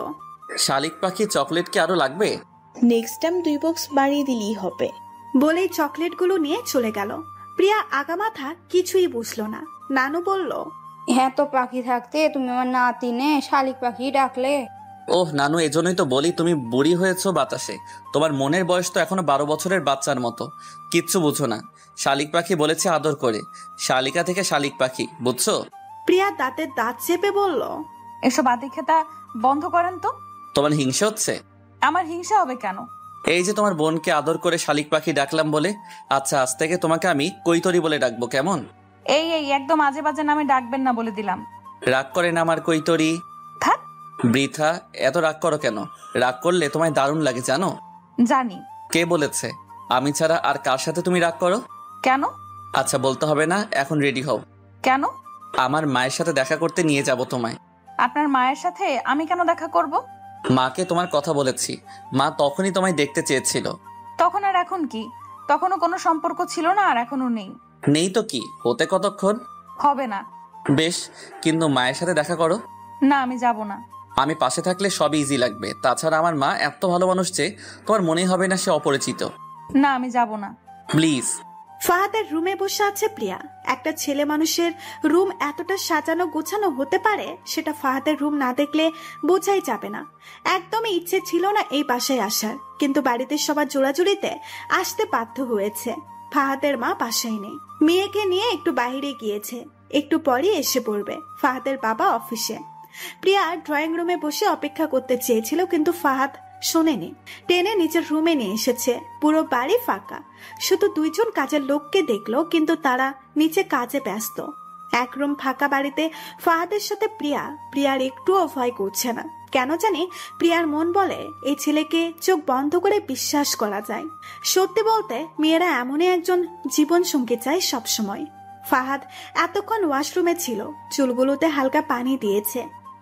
শালিক পাখি চকলেট কি আরো লাগবে? নেক্সট টাইম 2 বক্স বাড়িয়ে দিলেই হবে। বলেই চকলেটগুলো নিয়ে চলে গেল। প্রিয়া আগামাথা কিছুই বুঝলো না। নানু বলল, হ্যাঁ, তো পাখি থাকতে তুমি আমার নাতিনে শালিক পাখি ডাকলে? ওহ নানু, এজন্যই তো বলি তুমি বুড়ি হয়েছো বাতাসে। তোমার মনের বয়স তো এখনো 12 বছরের বাচ্চার মতো, কিচ্ছু বুঝো না। শালিক পাখি বলেছে আদর করে, শালিকা থেকে শালিক পাখি, বুঝছো? প্রিয়া দাঁতের দাঁত চেপে বলল, এসব আদিক্ষেতা বন্ধ করেন তো। তোমার হিংসা হচ্ছে? আমার হিংসা হবে কেন? এই যে তোমার বোনকে আদর করে শালিক পাখি ডাকলাম বলে। আচ্ছা, আজ থেকে তোমাকে আমি কৈতরি বলে ডাকবো, কেমন? এই একদম আজে বাজে নামে ডাকবেন না বলে দিলাম। রাগ করে না আমার কৈতরি। থাক। বৃথা এত রাগ করো কেন? রাগ করলে তোমায় দারুণ লাগে জানো? জানি। কে বলেছে? আমি ছাড়া আর কার সাথে তুমি রাগ করো? কেন? আচ্ছা বলতে হবে না, এখন রেডি হও। কেন? আমার মায়ের সাথে দেখা করতে নিয়ে যাব তোমায়। আপনার মায়ের সাথে আমি কেন দেখা করব? মাকে তোমার কথা বলেছি, মা তখনই তোমায় দেখতে চেয়েছিল। তখন আর এখন কি? তখনও কোনো সম্পর্ক ছিল না, আর এখনো নেই। নেই তো কি, হতে কতক্ষণ? হবে না। বেশ, কিন্তু মায়ের সাথে দেখা করো। না, আমি যাব না। আমি পাশে থাকলে সবই ইজি লাগবে। তাছাড়া আমার মা এত ভালো মানুষ যে তোমার মনেই হবে না সে অপরিচিত। না, আমি যাব না। প্লিজ। ফাহাদের রুমে বসে আছে প্রিয়া। একটা ছেলে মানুষের রুম এতটা সাজানো গোছানো হতে পারে সেটা ফাহাদের রুম না দেখলে বোঝাই যাবে না। একদমই ইচ্ছে ছিল না এই বাসায় আসার, কিন্তু বাড়িতে সবার জোড়াজুড়িতে আসতে বাধ্য হয়েছে। ফাহাদের মা বাসায় নেই, মেয়েকে নিয়ে একটু বাইরে গিয়েছে, একটু পরে এসে পড়বে। ফাহাদের বাবা অফিসে। প্রিয়া ড্রয়িং রুমে বসে অপেক্ষা করতে চেয়েছিল, কিন্তু ফাহাদ শোনেনি। টেনে নিজের রুমে নিয়ে এসেছে। পুরো বাড়ি ফাঁকা, শুধু 2 জন কাজের লোককে দেখলো, কিন্তু তারা নিচে কাজে ব্যস্ত। এক রুম ফাঁকা বাড়িতে ফাহাদের সাথে প্রিয়ার একটুও ভয় করছে না। কেন জানি প্রিয়ার মন বলে এই ছেলেকে চোখ বন্ধ করে বিশ্বাস করা যায়। সত্যি বলতে মেয়েরা এমনই একজন জীবন সঙ্গী চায় সবসময়। ফাহাদ এতক্ষণ ওয়াশরুমে ছিল, চুলগুলোতে হালকা পানি দিয়েছে।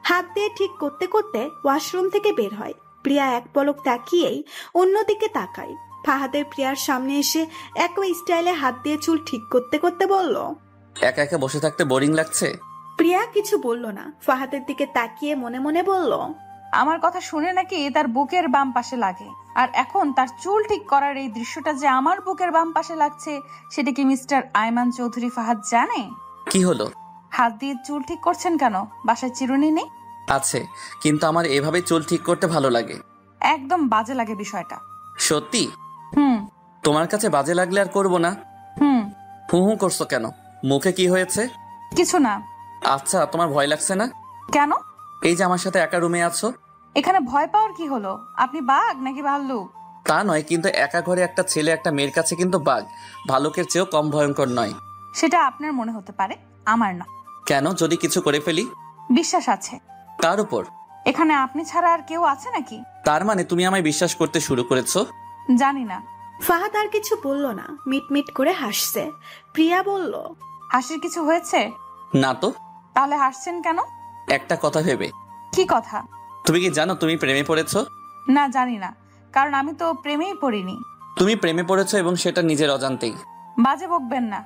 হাত দিয়ে ঠিক করতে করতে ওয়াশরুম থেকে বের হয়। প্রিয়া এক পলক তাকিয়েই অন্যদিকে তাকায়। ফাহাদের প্রিয়ার সামনে এসে একই স্টাইলে হাত দিয়ে চুল ঠিক করতে করতে বলল, একা একা বসে থাকতে বোরিং লাগছে? প্রিয়া কিছু বলল না, ফাহাদের দিকে তাকিয়ে মনে মনে বলল, আমার কথা শুনে নাকি তার বুকের বাম পাশে লাগে, আর এখন তার চুল ঠিক করার এই দৃশ্যটা যে আমার বুকের বাম পাশে লাগছে সেটা কি মিস্টার আয়মান চৌধুরী ফাহাদ জানে? কি হলো? হাত দিয়ে চুল ঠিক করছেন কেন? বাসায় চিরুনি নেই? আছে, কিন্তু আমার এভাবে চুল ঠিক করতে ভালো লাগে। একদম বাজে লাগে বিষয়টা। সত্যি? হুম তোমার কাছে বাজে লাগলে আর করবো না। হুম হু হু করছো কেন? মুখে কি হয়েছে? কিছু না। আচ্ছা, তোমার ভয় লাগছে না? কেন? এই যে আমার সাথে একা রুমে আছো। এখানে ভয় পাওয়ার কি হলো? আপনি বাঘ নাকি ভাল্লুক? তা নয়, কিন্তু একা ঘরে একটা ছেলে একটা মেয়ের কাছে কিন্তু বাঘ ভালুকের চেয়েও কম ভয়ঙ্কর নয়। সেটা আপনার মনে হতে পারে, আমার না। কেন? যদি কিছু করে ফেলি? বিশ্বাস আছে। কার উপর? এখানে আপনি ছাড়া আর কেউ আছে নাকি? তার মানে তুমি আমায় বিশ্বাস করতে শুরু করেছো? জানি না। ফাহাদ আর কিছু বলল না, মিটমিট করে হাসছে। প্রিয়া বলল, হাসির কিছু হয়েছে? না তো। তাহলে হাসছেন কেন? একটা কথা ভেবে। কি কথা? তুমি কি জানো তুমি প্রেমে পড়েছো? না, জানি না, কারণ আমি তো প্রেমেই পড়িনি। তুমি প্রেমে পড়েছো এবং সেটা নিজের অজান্তেই। বাজে বকবেন না।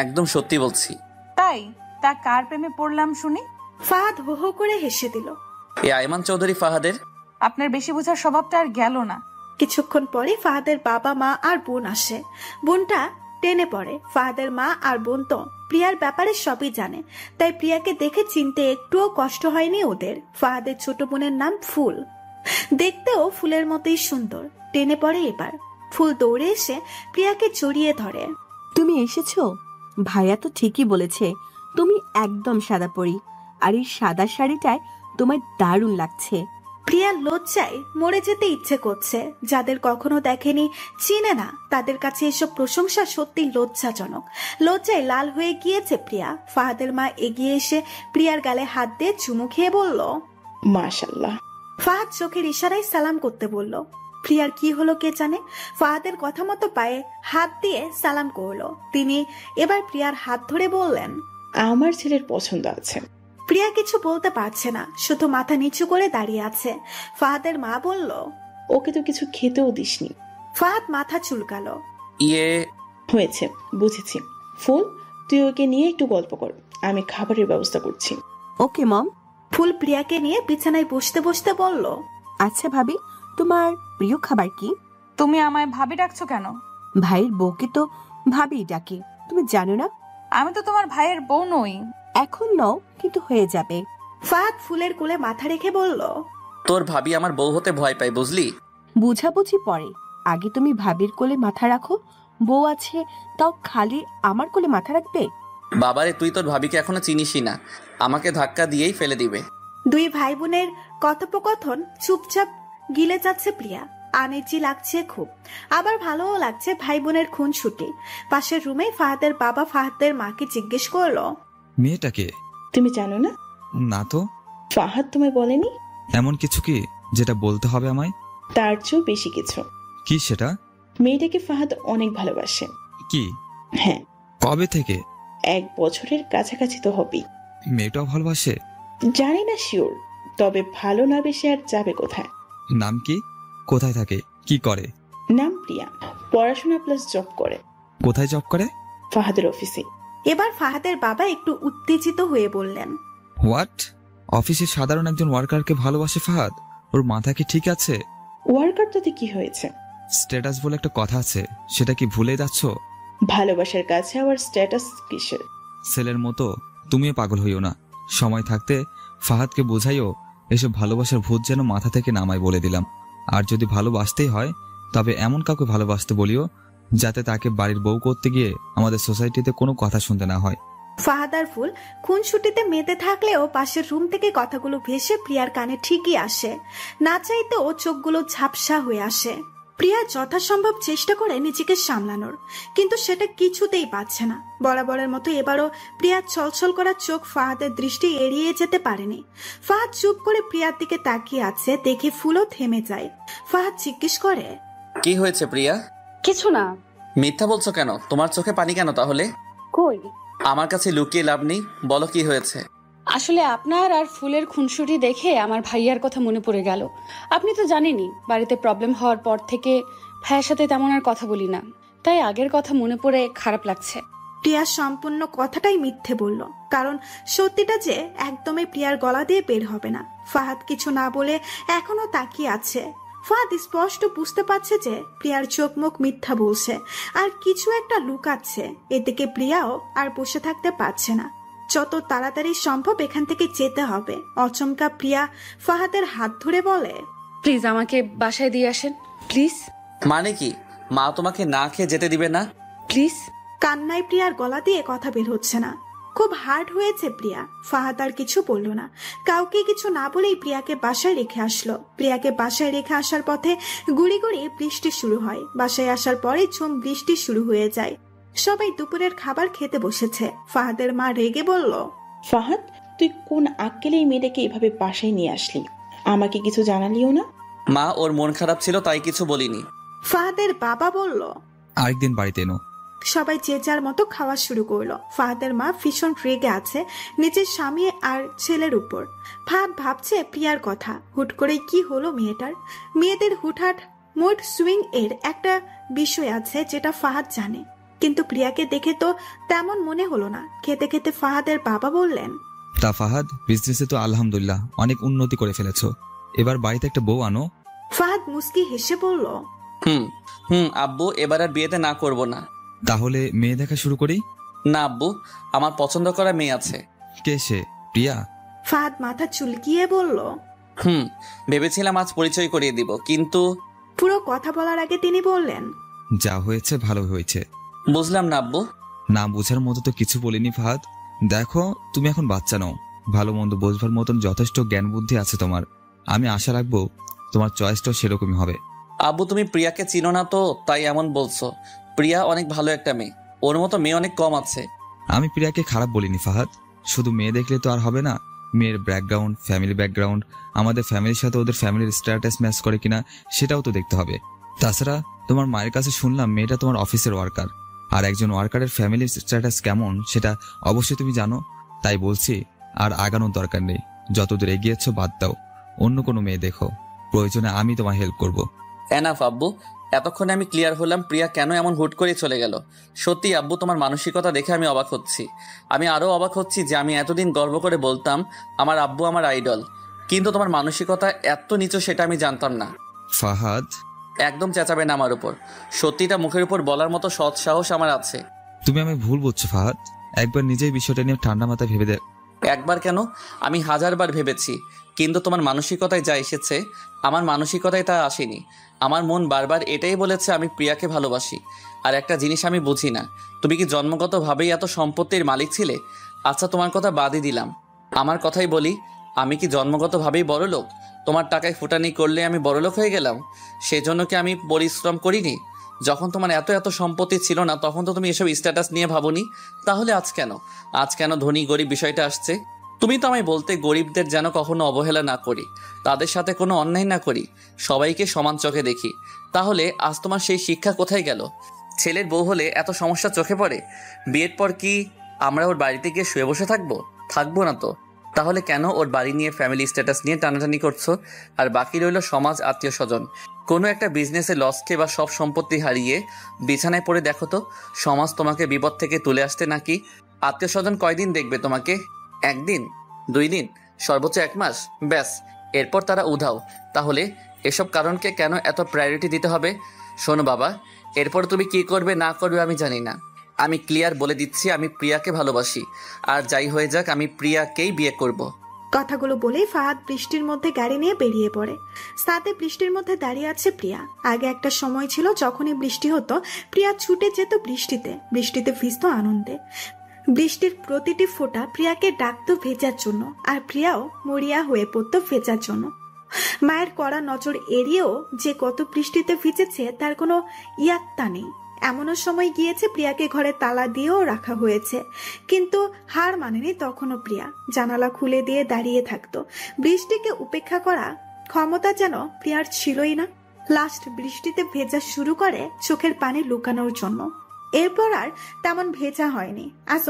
একদম সত্যি বলছি। তাই? তা কার প্রেমে পড়লাম শুনি? ফাহাদ হো হো করে হেসে দিল। এ আয়মান চৌধুরী ফাহাদের। আপনার বেশি বোঝার স্বভাবটা আর গেল না। কিছুক্ষণ পরে ফাহাদের বাবা মা আর বোন আসে। বোনটা টেনে পড়ে। ফাহাদের মা আর বোন তো প্রিয়ার ব্যাপারে সবই জানে, তাই প্রিয়াকে দেখে চিনতে একটুও কষ্ট হয়নি ওদের। ফাহাদের ছোট বোনের নাম ফুল, দেখতেও ফুলের মতোই সুন্দর। টেনে পড়ে এবার। ফুল দৌড়ে এসে প্রিয়াকে জড়িয়ে ধরে। তুমি এসেছো? ভাইয়া তো ঠিকই বলেছে, তুমি একদম সাদা পরি, আর এই সাদা শাড়িটায় তোমায় দারুণ লাগছে। প্রিয়ার লজ্জায় মরে যেতে ইচ্ছে করছে। যাদের কখনো দেখেনি, চিনে না, তাদের কাছে এসব প্রশংসা সত্যি লজ্জাজনক। লজ্জায় লাল হয়ে গিয়েছে প্রিয়া। ফাহাদের মা এগিয়ে এসে প্রিয়ার গালে হাত দিয়ে চুমু খেয়ে বলল, মাশাআল্লাহ। ফাহাদ চোখের ইশারায় সালাম করতে বলল। প্রিয়ার কি হলো কে জানে, ফাহাদের কথা মতো পায়ে হাত দিয়ে সালাম করলো। তিনি এবার প্রিয়ার হাত ধরে বললেন, আমার ছেলের পছন্দ আছে। প্রিয়া কিছু বলতে পারছে না, শুধু মাথা নিচু করে দাঁড়িয়ে আছে। ফাহাদের মা বলল, ওকে তো কিছু খেতেও দিসনি। ফাহাদ মাথা চুলকালো। ইয়ে, হয়েছে, বুঝেছি। ফুল, তুই ওকে নিয়ে একটু গল্প কর, আমি খাবারের ব্যবস্থা করছি। ওকে মম। ফুল প্রিয়াকে নিয়ে বিছানায় বসতে বসতে বলল, আচ্ছা ভাবি, তোমার প্রিয় খাবার কি? তুমি আমায় ভাবি ডাকছো কেন? ভাইয়ের বউকে তো ভাবি ডাকে, তুমি জানো না? আমি তো তোমার ভাইয়ের বউ নই। এখন নও, কিন্তু হয়ে যাবে। ফাহাদ ফুলের কোলে মাথা রেখে বলল, তোর ভাবি আমার বউ হতে ভয় পায়, বুঝলি? বুঝাবুঝি পরে, আগে তুমি ভাবির কোলে মাথা রাখো। বউ আছে, তাও খালি আমার কোলে মাথা রাখবে? বাবারে, তুই তোর ভাবিকে এখনো চিনিসই না, আমাকে ধাক্কা দিয়েই ফেলে দিবে। দুই ভাই বোনের কথোপকথন চুপচাপ গিলে যাচ্ছে প্রিয়া। আনিজি লাগছে খুব, আবার ভালোও লাগছে ভাই বোনের খুনসুটি। পাশের রুমে ফাহাদের বাবা ফাহাদের মাকে জিজ্ঞেস করলো, মেয়েটাকে তুমি জানো না? না তো। ফাহাদ তোমায় বলেনি? এমন কিছু কি যেটা বলতে হবে আমায়? তার চেয়েও বেশি কিছু। কি সেটা? মেয়েটাকে ফাহাদ অনেক ভালোবাসে। কি? হ্যাঁ। কবে থেকে? 1 বছরের কাছাকাছি তো হবেই। মেয়েটাও ভালোবাসে? জানি না শিওর, তবে ভালো না বেশি আর যাবে কোথায়। নাম কি? কোথায় থাকে? কি করে? নাম প্রিয়া, পড়াশোনা প্লাস জব করে। কোথায় জব করে? ফাহাদের অফিসে। এবার ফাহাদের বাবা একটু উত্তেজিত হয়ে বললেন, হোয়াট? অফিসে সাধারণ একজন ওয়ার্কারকে ভালোবাসে ফাহাদ? ওর মাথা কি ঠিক আছে? ওয়ার্কার তাতে কি হয়েছে? স্ট্যাটাস বলে একটা কথা আছে, সেটা কি ভুলে যাচ্ছ? ভালোবাসার কাছে আবার স্ট্যাটাস কিসের? ছেলের মতো তুমিও পাগল হইও না। সময় থাকতে ফাহাদকে বোঝাইও এসব ভালোবাসার ভূত যেন মাথা থেকে নামায় বলে দিলাম। আর যদি ভালোবাসতেই হয় তবে এমন কাউকে ভালোবাসতে বলিও যাতে তাকে বাড়ির বউ করতে গিয়ে আমাদের সোসাইটিতে কোনো কথা শুনতে না হয়। ফাহাদ আর ফুল খুনসুটিতে মেতে থাকলেও পাশের রুম থেকে কথাগুলো ভেসে প্রিয়ার কানে ঠিকই আসে। না চাইতেও চোখগুলো ঝাপসা হয়ে আসে। প্রিয়া যথাসম্ভব চেষ্টা করে নিজেকে সামলানোর, কিন্তু সেটা কিছুতেই পাচ্ছে না। বরাবরের মতো এবারও প্রিয়ার ছলছল করা চোখ ফাহাদের দৃষ্টি এড়িয়ে যেতে পারেনি। ফাহাদ চুপ করে প্রিয়ার দিকে তাকিয়ে আছে দেখে ফুলও থেমে যায়। ফাহাদ জিজ্ঞেস করে, কি হয়েছে প্রিয়া? কিছু না। মিথ্যা বলছো কেন? তোমার চোখে পানি কেন তাহলে? কই? আমার কাছে লুকিয়ে লাভ নেই, বলো কি হয়েছে। আসলে আপনার আর ফুলের খুনসুটি দেখে আমার ভাইয়ার কথা মনে পড়ে গেল। আপনি তো জানেনই, বাড়িতে প্রবলেম হওয়ার পর থেকে ভাইয়ের সাথে তেমন আর কথা বলি না, তাই আগের কথা মনে পড়ে খারাপ লাগছে। প্রিয়া সম্পূর্ণ কথাটাই মিথ্যে বলল, কারণ সত্যিটা যে একদমই প্রিয়ার গলা দিয়ে বের হবে না। ফাহাদ কিছু না বলে এখনো তাকিয়ে আছে। ফাহাদ স্পষ্ট বুঝতে পারছে যে প্রিয়ার চোখ মুখ মিথ্যা বলছে আর কিছু একটা লুকাচ্ছে। এদিকে প্রিয়াও আর বসে থাকতে পারছে না। যত তাড়াতাড়ি সম্ভব এখান থেকে যেতে হবে। অচমকা প্রিয়া ফাহাদের হাত ধরে বলে, প্লিজ আমাকে বাসায় দিয়ে আসেন প্লিজ। মানে কি? মা তোমাকে না খেয়ে যেতে দিবে না? প্লিজ। কান্নায় প্রিয়ার গলা দিয়ে কথা বের হচ্ছে না। খুব হার্ড হয়েছে প্রিয়া। ফাহাদ আর কিছু বলল না, কাউকে কিছু না বলেই প্রিয়াকে বাসায় রেখে আসলো। প্রিয়াকে বাসায় রেখে আসার পথে গুড়ি গুড়ি বৃষ্টি শুরু হয়। বাসায় আসার পরে ঝুম বৃষ্টি শুরু হয়ে যায়। সবাই দুপুরের খাবার খেতে বসেছে। ফাহাদের মা রেগে বলল, ফাহাদ, তুই কোন আক্কেলে এই মেয়েটাকে এভাবে বাসায় নিয়ে আসলি? আমাকে কিছু জানালিও না। মা, ওর মন খারাপ ছিল তাই কিছু বলিনি। ফাহাদের বাবা বলল, আরেকদিন বাড়িতে এনো। সবাই যে যার মতো খাওয়া শুরু করলো। ফাহাদের মা ভীষণ রেগে আছে নিজের স্বামী আর ছেলের উপর। ফাহাদ ভাবছে প্রিয়ার কথা। হুট করে কি হলো মেয়েটার? মেয়েদের হুটহাট মুড সুইং এর একটা বিষয় আছে যেটা ফাহাদ জানে, কিন্তু প্রিয়াকে দেখে তো তেমন মনে হলো না। খেতে খেতে ফাহাদের বাবা বললেন, তা ফাহাদ, বিজনেসে তো আলহামদুলিল্লাহ অনেক উন্নতি করে ফেলেছো, এবার বাড়িতে একটা বউ আনো। ফাহাদ মুস্কি হেসে বলল, আব্বু, এবার আর বিয়েতে না করব না। তাহলে মেয়ে দেখা শুরু করি? না আব্বু, আমার পছন্দ করা মেয়ে আছে। কে সে? প্রিয়া? ফাহাদ মাথা চুলকিয়ে বলল, ভেবেছিলাম আজ পরিচয় করিয়ে দিব, কিন্তু পুরো কথা বলার আগে তিনি বললেন, যা হয়েছে ভালো হয়েছে। বুঝলাম না আব্বু। না বুঝার মতো তো কিছু বলিনি ফাহাদ। দেখো, তুমি এখন বাচ্চা নও, ভালো মন্দ বোঝবার মতন যথেষ্ট জ্ঞান বুদ্ধি আছে তোমার। আমি আশা রাখবো তোমার চয়েসটাও সেরকমই হবে। আব্বু, তুমি প্রিয়াকে চিনো না তো তাই এমন বলছো। প্রিয়া অনেক ভালো একটা মেয়ে, ওর মতো মেয়ে অনেক কম আছে। আমি প্রিয়াকে খারাপ বলিনি ফাহাদ, শুধু মেয়ে দেখলে তো আর হবে না। মেয়ের ব্যাকগ্রাউন্ড, ফ্যামিলি ব্যাকগ্রাউন্ড, আমাদের ফ্যামিলির সাথে ওদের ফ্যামিলির স্ট্যাটাস ম্যাচ করে কিনা সেটাও তো দেখতে হবে। তাছাড়া তোমার মায়ের কাছে শুনলাম মেয়েটা তোমার অফিসের ওয়ার্কার, আর একজন ওয়ার্কারের ফ্যামিলির স্ট্যাটাস কেমন সেটা অবশ্যই তুমি জানো। তাই বলছি আর আগানোর দরকার নেই, যতদূর এগিয়েছো বাদ দাও, অন্য কোনো মেয়ে দেখো, প্রয়োজনে আমি তোমার হেল্প করব। এনাফ আব্বু, এতক্ষণে আমি ক্লিয়ার হলাম প্রিয়া কেন এমন হুট করে চলে গেল। সত্যি আব্বু, তোমার মানসিকতা দেখে আমি অবাক হচ্ছি। আমি আরো অবাক হচ্ছি যে আমি এতদিন গর্ব করে বলতাম আমার আব্বু আমার আইডল, কিন্তু তোমার মানসিকতা এত নিচু সেটা আমি জানতাম না। ফাহাদ, একদম চেঁচাবে না আমার উপর। সত্যিটা মুখের উপর বলার মতো সৎ সাহস আমার আছে। তুমি আমি ভুল বুঝছো ফাহাদ, একবার নিজেই বিষয়টা নিয়ে ঠান্ডা মাথায় ভেবে দেখ। একবার কেন, আমি 1000 বার ভেবেছি, কিন্তু তোমার মানসিকতায় যা এসেছে আমার মানসিকতায় তা আসেনি। আমার মন বারবার এটাই বলেছে আমি প্রিয়াকে ভালোবাসি। আর একটা জিনিস আমি বুঝি না, তুমি কি জন্মগতভাবেই এত সম্পত্তির মালিক ছিলে? আচ্ছা, তোমার কথা বাদই দিলাম, আমার কথাই বলি, আমি কি জন্মগতভাবেই বড়লোক? তোমার টাকায় ফুটানি করলে আমি বড়লোক হয়ে গেলাম? সেজন্য কি আমি পরিশ্রম করিনি? যখন তোমার এত এত সম্পত্তি ছিল না তখন তো তুমি এসব স্ট্যাটাস নিয়ে ভাবোনি। তাহলে আজ কেন ধনী গরিব বিষয়টা আসছে? তুমি তো আমায় বলতে গরিবদের যেন কখনো অবহেলা না করি, তাদের সাথে কোনো অন্যায় না করি, সবাইকে সমান চোখে দেখি। তাহলে আজ তোমার সেই শিক্ষা কোথায় গেল? ছেলের বউ হলে এত সমস্যা চোখে পড়ে? বিয়ের পর কি আমরা ওর বাড়িতে গিয়ে শুয়ে বসে থাকবো না তো? তাহলে কেন ওর বাড়ি নিয়ে ফ্যামিলি স্ট্যাটাস নিয়ে টানাটানি করছো? আর বাকি রইল সমাজ, আত্মীয় স্বজন। কোনো একটা বিজনেসে লস খেয়ে বা সব সম্পত্তি হারিয়ে বিছানায় পড়ে দেখো তো, সমাজ তোমাকে বিপদ থেকে তুলে আসতে নাকি? আত্মীয় স্বজন কয়দিন দেখবে তোমাকে? 1 দিন, 2 দিন, সর্বোচ্চ 1 মাস, ব্যাস, এরপর তারা উধাও। তাহলে এসব কারণকে কেন এত প্রায়োরিটি দিতে হবে? শোনো বাবা, এরপর তুমি কি করবে না করবে আমি জানি না, আমি ক্লিয়ার বলে দিচ্ছি আমি প্রিয়াকে ভালোবাসি, আর যাই হয়ে যাক আমি প্রিয়াকেই বিয়ে করব। কথাগুলো বলেই ফাহাদ বৃষ্টির মধ্যে গাড়ি নিয়ে বেরিয়ে পড়ে। সাথে বৃষ্টির মধ্যে দাঁড়িয়ে আছে প্রিয়া। আগে একটা সময় ছিল যখনই বৃষ্টি হতো প্রিয়া ছুটে যেত বৃষ্টিতে ভিজতো আনন্দে। বৃষ্টির প্রতিটি ফোঁটা প্রিয়াকে ডাকতো ভেজার জন্য, আর প্রিয়াও মরিয়া হয়ে পড়তো ভেজার জন্য। মায়ের কড়া নজর এড়িয়েও যে কত বৃষ্টিতে ভিজেছে তার কোনো ইয়াত্তা নেই। এমনও সময় গিয়েছে প্রিয়াকে ঘরে তালা দিয়েও রাখা হয়েছে, কিন্তু হার মানেনি তখনও প্রিয়া। জানালা খুলে দিয়ে দাঁড়িয়ে থাকতো। বৃষ্টিকে উপেক্ষা করা ক্ষমতা যেন প্রিয়ার ছিলই না। লাস্ট বৃষ্টিতে ভেজা শুরু করে চোখের পানি লুকানোর জন্য। এরপর আর তেমন ভেজা হয়নি। আজ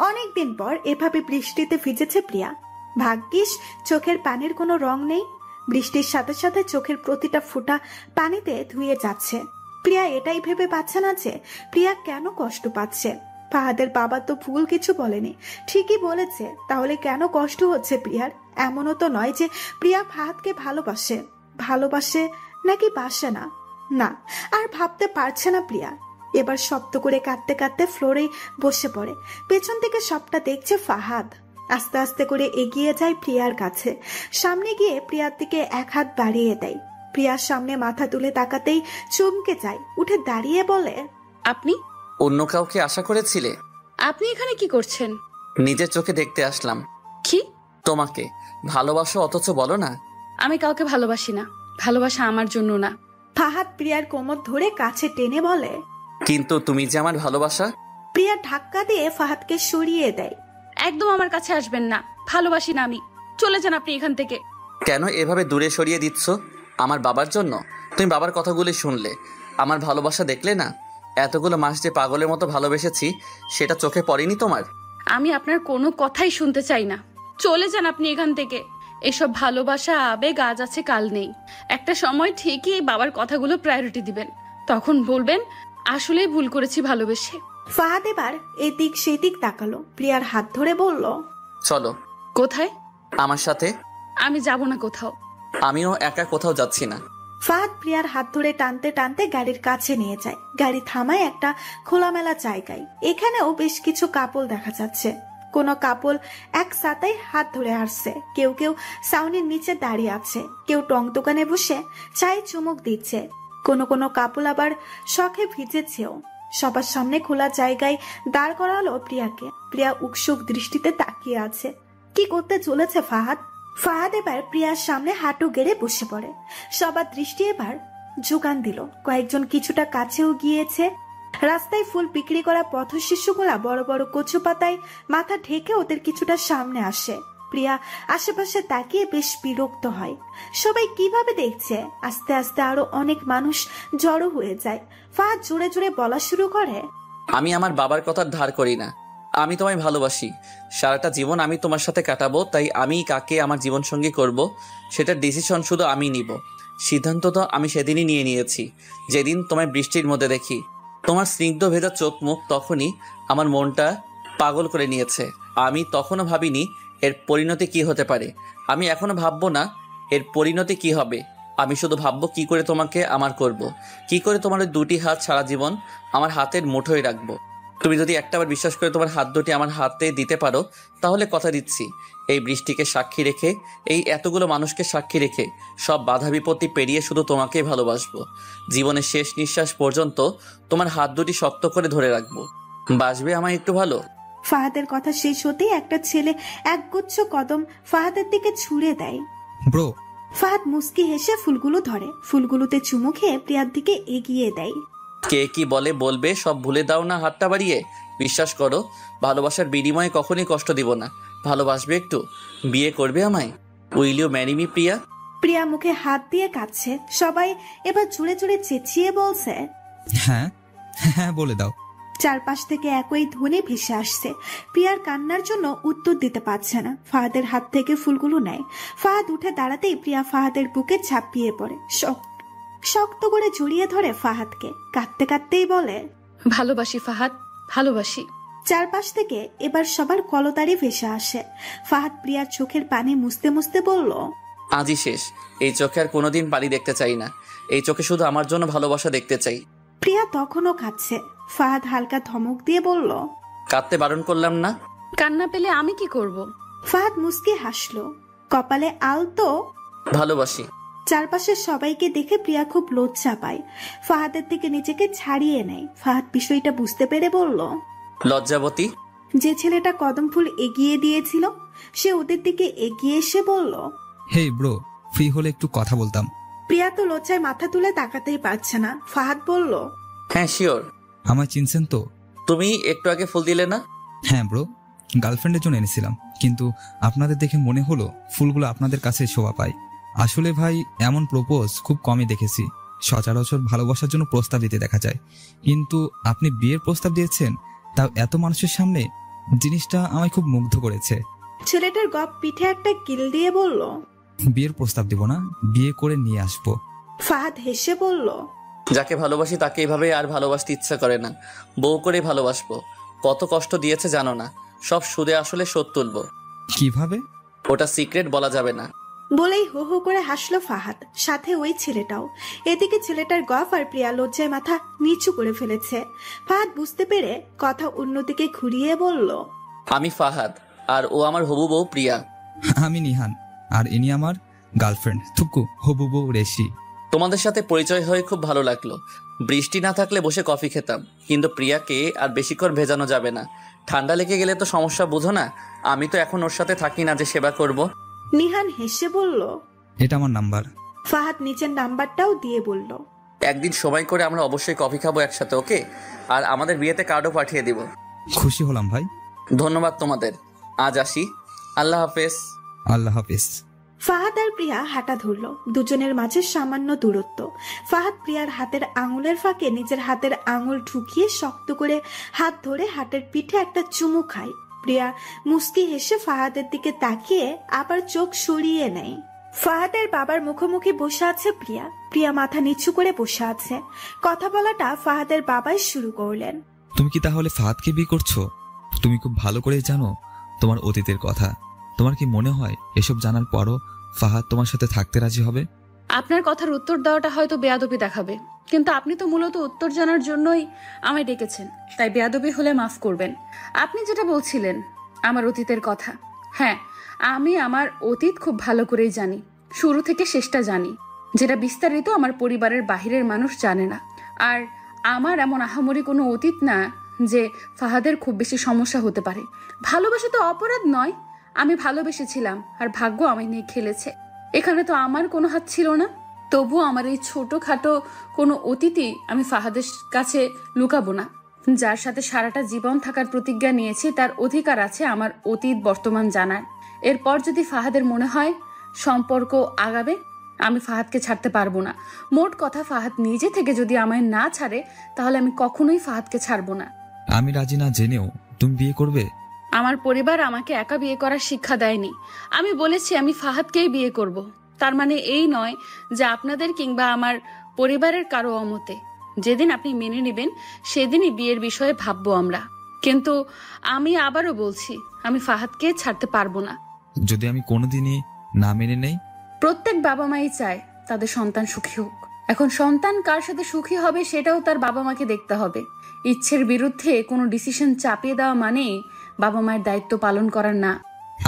অনেক দিন পর এভাবে বৃষ্টিতে ভিজেছে প্রিয়া। ভাগ্যিস চোখের পানির কোনো রং নেই। বৃষ্টির সাথে সাথে চোখের প্রতিটা ফোঁটা পানিতে ধুয়ে যাচ্ছে। প্রিয়া এটাই ভেবে পাচ্ছে না যে প্রিয়া কেন কষ্ট পাচ্ছে। ফাহাদের বাবা তো ভুল কিছু বলেনি, ঠিকই বলেছে। তাহলে কেন কষ্ট হচ্ছে প্রিয়ার? এমনও তো নয় যে প্রিয়া ফাহাদকে ভালোবাসে নাকি বাসে না। না, আর ভাবতে পারছে না প্রিয়া। এবার শব্দ করে কাঁদতে কাঁদতে ফ্লোরে বসে পড়ে। পেছন থেকে সবটা দেখছে ফাহাদ। আস্তে আস্তে করে এগিয়ে যায় প্রিয়ার কাছে। সামনে গিয়ে প্রিয়ার দিকে এক হাত বাড়িয়ে দেয়। প্রিয়ার সামনে মাথা তুলে তাকাতেই চমকে যায়, উঠে দাঁড়িয়ে বলে, আপনি অন্য কাউকে আশা করেছিলে? আপনি এখানে কি করছেন? নিজের চোখে দেখতে আসলাম। কি? তোমাকে ভালোবাসো অথচ বলো না। আমি কাউকে ভালোবাসি না, ভালোবাসা আমার জন্য না। ফাহাদ প্রিয়ার কোমর ধরে কাছে টেনে বলে, কিন্তু তুমি যে আমার ভালোবাসা। প্রিয়া ধাক্কা দিয়ে ফাহাদকে সরিয়ে দেয়। একদম আমার কাছে আসবেন না, ভালোবাসি না আমি। চলে যান আপনি এখান থেকে। কেন এভাবে দূরে সরিয়ে দিচ্ছ? আমার বাবার জন্য? তুমি বাবার কথাগুলি শুনলে, আমার ভালোবাসা দেখলে না? এতগুলো মাস যে পাগলের মতো ভালোবেসেছি সেটা চোখে পড়েনি তোমার? আমি আপনার কোনো কথাই শুনতে চাই না, চলে যান আপনি এখান থেকে। এসব ভালোবাসা আবেগ আজ আছে কাল নেই। একটা সময় ঠিকই বাবার কথাগুলো প্রায়োরিটি দিবেন, তখন বলবেন আসলেই ভুল করেছি ভালোবেসে। ফাহাদ এবার এদিক সেদিক তাকালো, প্রিয়ার হাত ধরে বলল, চলো। কোথায়? আমার সাথে। আমি যাব না কোথাও। আমিও একা কোথাও যাচ্ছি না। ফাহাদ প্রিয়ার হাত ধরে টানতে টানতে গাড়ির কাছে নিয়ে যায়। গাড়ি থামায় একটা খোলামেলা জায়গায়। এখানেও বেশ কিছু কাপল দেখা যাচ্ছে। কোন কাপল একসাথে হাত ধরে আসছে, কেউ কেউ সাউনির নিচে দাঁড়িয়ে আছে, কেউ টং দোকানে বসে চায়ে চুমুক দিচ্ছে। কোন কাপল আবার শখে ভিজেছেও। সবার সামনে খোলা জায়গায় দাঁড় করালো প্রিয়াকে। প্রিয়া উৎসুক দৃষ্টিতে তাকিয়ে আছে। কি করতে চলেছে ফাহাদ? ফাহাদ এবার প্রিয়ার সামনে হাঁটু গেড়ে বসে পড়ে। সবার দৃষ্টি এবার যোগান দিল। কয়েকজন কিছুটা কাছেও গিয়েছে। রাস্তায় ফুল বিক্রি করা পথ শিশুগুলা বড় বড় কচু পাতায় মাথা ঢেকে ওদের কিছুটা সামনে আসে। প্রিয়া আশেপাশে তাকিয়ে বেশ বিরক্ত হয়। সবাই কিভাবে দেখছে। আস্তে আস্তে আরো অনেক মানুষ জড়ো হয়ে যায়। ফাহাদ জোরে জোরে বলা শুরু করে, আমি আমার বাবার কথা ধার করি না। আমি তোমায় ভালোবাসি। সারাটা জীবন আমি তোমার সাথে কাটাবো, তাই আমি কাকে আমার জীবন সঙ্গী করব সেটার ডিসিশন শুধু আমি নিব। সিদ্ধান্ত তো আমি সেদিনই নিয়ে নিয়েছি, যেদিন তোমায় বৃষ্টির মধ্যে দেখি। তোমার স্নিগ্ধ ভেজা চোখ মুখ তখনই আমার মনটা পাগল করে নিয়েছে। আমি তখনও ভাবিনি এর পরিণতি কি হতে পারে। আমি এখনো ভাববো না এর পরিণতি কি হবে। আমি শুধু ভাববো কি করে তোমাকে আমার করব, কি করে তোমার ওই দুটি হাত সারা জীবন আমার হাতের মুঠোয় রাখবো। তুমি যদি একটাবার বিশ্বাস করে তোমার হাত দুটি আমার হাতে দিতে পারো, তাহলে কথা দিচ্ছি এই বৃষ্টিকে সাক্ষী রেখে, এই এতগুলো মানুষকে সাক্ষী রেখে, সব বাধা বিপত্তি পেরিয়ে শুধু তোমাকেই ভালোবাসবো। জীবনের শেষ নিঃশ্বাস পর্যন্ত তোমার হাত দুটি শক্ত করে ধরে রাখবো। বাসবে আমায় একটু ভালো? ফাহাদের কথা শেষ হতেই একটা ছেলে একগুচ্ছ কদম ফাহাদের দিকে ছুঁড়ে দেয়। ব্রো। ফাহাদ মুস্কি হেসে ফুলগুলো ধরে, ফুলগুলোতে চুমু খেয়ে প্রিয়ার দিকে এগিয়ে দেয়। কে কি বলে বলবে, সব ভুলে দাও না হাতটা বাড়িয়ে। বিশ্বাস করো, ভালোবাসার বিনিময়ে কখনই কষ্ট দিব না। ভালোবাসবে একটু, বিয়ে করবে আমায়। উইল ইউ ম্যারি মি প্রিয়া? প্রিয়া মুখে হাত দিয়ে কাঁদছে। সবাই এবার জোরে জোরে চেঁচিয়ে বলছে, হ্যাঁ হ্যাঁ বলে দাও। চারপাশ থেকে একই ধ্বনি ভেসে আসছে। প্রিয়ার কান্নার জন্য উত্তর দিতে পারছে না। ফাহাদের হাত থেকে ফুলগুলো নেয়। ফাহাদ উঠে দাঁড়াতেই প্রিয়া ফাহাদের বুকে ঝাঁপিয়ে পড়ে, শক্ত করে জড়িয়ে ধরে ফাহাদকে। কাঁদতে কাঁদতেই বলে, ভালোবাসি ফাহাদ, ভালোবাসি। চারপাশ থেকে এবার সবার কলতারি ভেসে আসে। ফাহাদ প্রিয়ার চোখের পানি মুছতে মুছতে বলল, আজই শেষ। এই চোখে আর কোনোদিন পানি দেখতে চাই না। এই চোখে শুধু আমার জন্য ভালোবাসা দেখতে চাই। প্রিয়া তখনও কাঁদছে। ফাহাদ হালকা ধমক দিয়ে বলল, কাঁদতে বারণ করলাম না? কান্না পেলে আমি কি করব? ফাহাদ মুস্কি হাসলো, কপালে আলতো ভালোবাসি। চারপাশের সবাইকে দেখে প্রিয়া খুব লজ্জা পায়। ফাহাদের থেকে নিজেকে ছাড়িয়ে নেয়। ফাহাদ বিষয়টা বুঝতে পেরে বলল, লজ্জাবতী। যে ছেলেটা কদম ফুল এগিয়ে দিয়েছিল সে ওদের দিকে এগিয়ে এসে বলল, হেই ব্রো, ফ্রি হলে একটু কথা বলতাম। প্রিয়া তো লজ্জায় মাথা তুলে তাকাতেই পারছে না। ফাহাদ বলল, হ্যাঁ শিওর। আমায় চিনছেন তো? তুমি একটু আগে ফুল দিলে না? হ্যাঁ ব্রো, গার্লফ্রেন্ডের জন্য এনেছিলাম, কিন্তু আপনাদের দেখে মনে হলো ফুলগুলো আপনাদের কাছে শোভা পায়। আসলে ভাই, এমন প্রপোজ খুব কমই দেখেছি। সচরাচর ভালোবাসার জন্য প্রস্তাব দিতে দেখা যায়, কিন্তু আপনি বিয়ের প্রস্তাব দিয়েছেন, তাও এত মানুষের সামনে। জিনিসটা আমায় খুব মুগ্ধ করেছে। ছেলেটার গপ পিঠে একটা কিল দিয়ে বলল, বিয়ের প্রস্তাব দিব না, বিয়ে করে নিয়ে আসবো। ফাহাদ হেসে বলল, যাকে ভালোবাসি তাকে এইভাবে আর ভালোবাসতে ইচ্ছা করে না। বউ করে ভালোবাসবো। কত কষ্ট দিয়েছে জানো না। সব সুদে আসলে শোধ তুলবো। কিভাবে? ওটা সিক্রেট বলা যাবে না। বলেই হো হো করে হাসলো ফাহাদ, সাথে ওই ছেলেটাও। এদিকে ছেলেটার গফ আর প্রিয়া লজ্জায় মাথা নিচু করে ফেলেছে। ফাহাদ বুঝতে পেরে কথা অন্যদিকে ঘুরিয়ে বলল, আমি ফাহাদ, আর ও আমার হবু বউ প্রিয়া। আমি নিহান, আর ইনি আমার গার্লফ্রেন্ড থুকু, হবু বউ রেশি। তোমাদের সাথে পরিচয় হয়ে খুব ভালো লাগলো। বৃষ্টি না থাকলে বসে কফি খেতাম, কিন্তু প্রিয়াকে আর বেশিক্ষণ ভেজানো যাবে না। ঠান্ডা লেগে গেলে তো সমস্যা বুঝো না। আমি তো এখন ওর সাথে থাকি না যে সেবা করব। নিহান হেসে বলল, এটা আমার নাম্বার। ফাহাদ নিচের নাম্বারটাও দিয়ে বলল, একদিন সময় করে আমরা অবশ্যই কফি খাবো একসাথে, ওকে? আর আমাদের বিয়েতে কার্ডও পাঠিয়ে দিব। খুশি হলাম ভাই। ধন্যবাদ তোমাদের। আজ আসি, আল্লাহ হাফেজ। আল্লাহ হাফেজ। ফাহাদ আর প্রিয়া হাঁটা ধরল। দুজনের মাঝে সামান্য দূরত্ব। ফাহাদ প্রিয়ার হাতের আঙুলের ফাঁকে নিজের হাতের আঙুল ঢুকিয়ে শক্ত করে হাত ধরে হাতের পিঠে একটা চুমু খায়। প্রিয়া মুস্কি হেসে ফাহাদের দিকে তাকিয়ে আবার চোখ সরিয়ে নেয়। ফাহাদের বাবার মুখোমুখি বসে আছে প্রিয়া। প্রিয়া মাথা নিচু করে বসে আছে। কথা বলাটা ফাহাদের বাবাই শুরু করলেন। তুমি কি তাহলে ফাহাদকে বিয়ে করছো? তুমি খুব ভালো করেই জানো তোমার অতীতের কথা। তোমার কি মনে হয় এসব জানার পরও ফাহাদ তোমার সাথে থাকতে রাজি হবে? আপনার কথার উত্তর দেওয়াটা হয়তো বেয়াদবি দেখাবে, কিন্তু আপনি তো মূলত উত্তর জানার জন্যই আমায় ডেকেছেন, তাই বেয়াদবি হলে মাফ করবেন। আপনি যেটা বলছিলেন আমার অতীতের কথা, হ্যাঁ, আমি আমার অতীত খুব ভালো করেই জানি, শুরু থেকে শেষটা জানি, যেটা বিস্তারিত আমার পরিবারের বাহিরের মানুষ জানে না। আর আমার এমন আহামরি কোনো অতীত না যে ফাহাদের খুব বেশি সমস্যা হতে পারে। ভালোবাসা তো অপরাধ নয়, আমি ভালোবেসেছিলাম আর ভাগ্য আমায় নিয়ে খেলেছে। এখানে তো আমার কোনো হাত ছিল না। তবুও আমার এই ছোটখাটো কোনো অতীতই আমি ফাহাদের কাছে লুকাবো না। যার সাথে সারাটা জীবন থাকার প্রতিজ্ঞা নিয়েছি তার অধিকার আছে আমার অতীত বর্তমান জানার। এরপর যদি ফাহাদের মনে হয় সম্পর্ক আগাবে, আমি ফাহাদকে ছাড়তে পারবো না। মোট কথা, ফাহাদ নিজে থেকে যদি আমায় না ছাড়ে তাহলে আমি কখনোই ফাহাদকে ছাড়বো না। আমি রাজি না জেনেও তুমি বিয়ে করবে? আমার পরিবার আমাকে একা বিয়ে করার শিক্ষা দেয়নি। আমি বলেছি আমি ফাহাদকেই বিয়ে করব। তার মানে এই নয় যে আপনাদের কিংবা আমার পরিবারের কারো অমতে। যেদিন আপনি মেনে নেবেন সেদিনই বিয়ের বিষয়ে ভাববো আমরা। কিন্তু আমি আবারও বলছি, আমি ফাহাদকে ছাড়তে পারবো না। যদি আমি কোনোদিনই না মেনে নেই? প্রত্যেক বাবা মাই চায় তাদের সন্তান সুখী হোক। এখন সন্তান কার সাথে সুখী হবে সেটাও তার বাবা মাকে দেখতে হবে। ইচ্ছের বিরুদ্ধে কোনো ডিসিশন চাপিয়ে দেওয়া মানে বাবা মায়ের দায়িত্ব পালন করার না।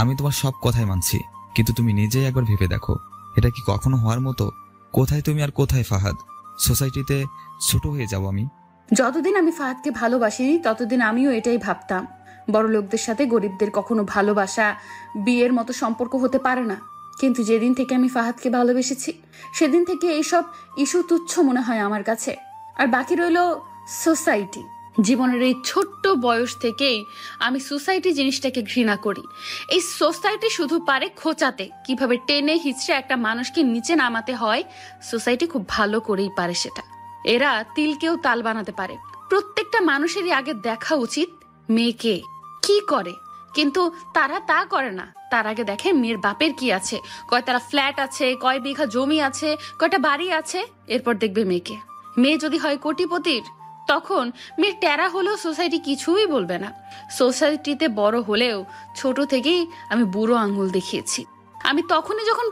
আমি তোমার সব কথাই মানছি, কিন্তু তুমি নিজেই একবার ভেবে দেখো, এটা কি কখনো হওয়ার মতো? কোথায় তুমি আর কোথায় ফাহাদ? সোসাইটিতে ছোট হয়ে যাবো আমি। যতদিন আমি ফাহাদকে ভালোবাসিনি ততদিন আমিও এটাই ভাবতাম। বড় লোকদের সাথে গরিবদের কখনো ভালোবাসা বিয়ের মতো সম্পর্ক হতে পারে না। কিন্তু যেদিন থেকে আমি ফাহাদকে ভালোবেসেছি সেদিন থেকে এইসব ইস্যু তুচ্ছ মনে হয় আমার কাছে। আর বাকি রইল সোসাইটি। জীবনের এই ছোট্ট বয়স থেকেই আমি সোসাইটি জিনিসটাকে ঘৃণা করি। এই সোসাইটি শুধু পারে খোঁচাতে, কিভাবে টেনে হিচড়ে একটা মানুষকে নিচে নামাতে হয় সোসাইটি খুব ভালো করেই পারে সেটা। এরা তিলকেও তাল বানাতে পারে। প্রত্যেকটা মানুষেরই আগে দেখা উচিত মেয়েকে কি করে, কিন্তু তারা তা করে না। তার আগে দেখে মেয়ের বাপের কি আছে, কয় তারা ফ্ল্যাট আছে, কয় বিঘা জমি আছে, কয়টা বাড়ি আছে, এরপর দেখবে মেয়েকে। মেয়ে যদি হয় কোটিপতির তখন মেয়ের টেরা হলেও সোসাইটি কিছুই বলবে না। সোসাইটিতে বড় হলেও ছোট থেকেই আমি বুড়ো আঙ্গুল দেখিয়েছি। আমি তখনই যখন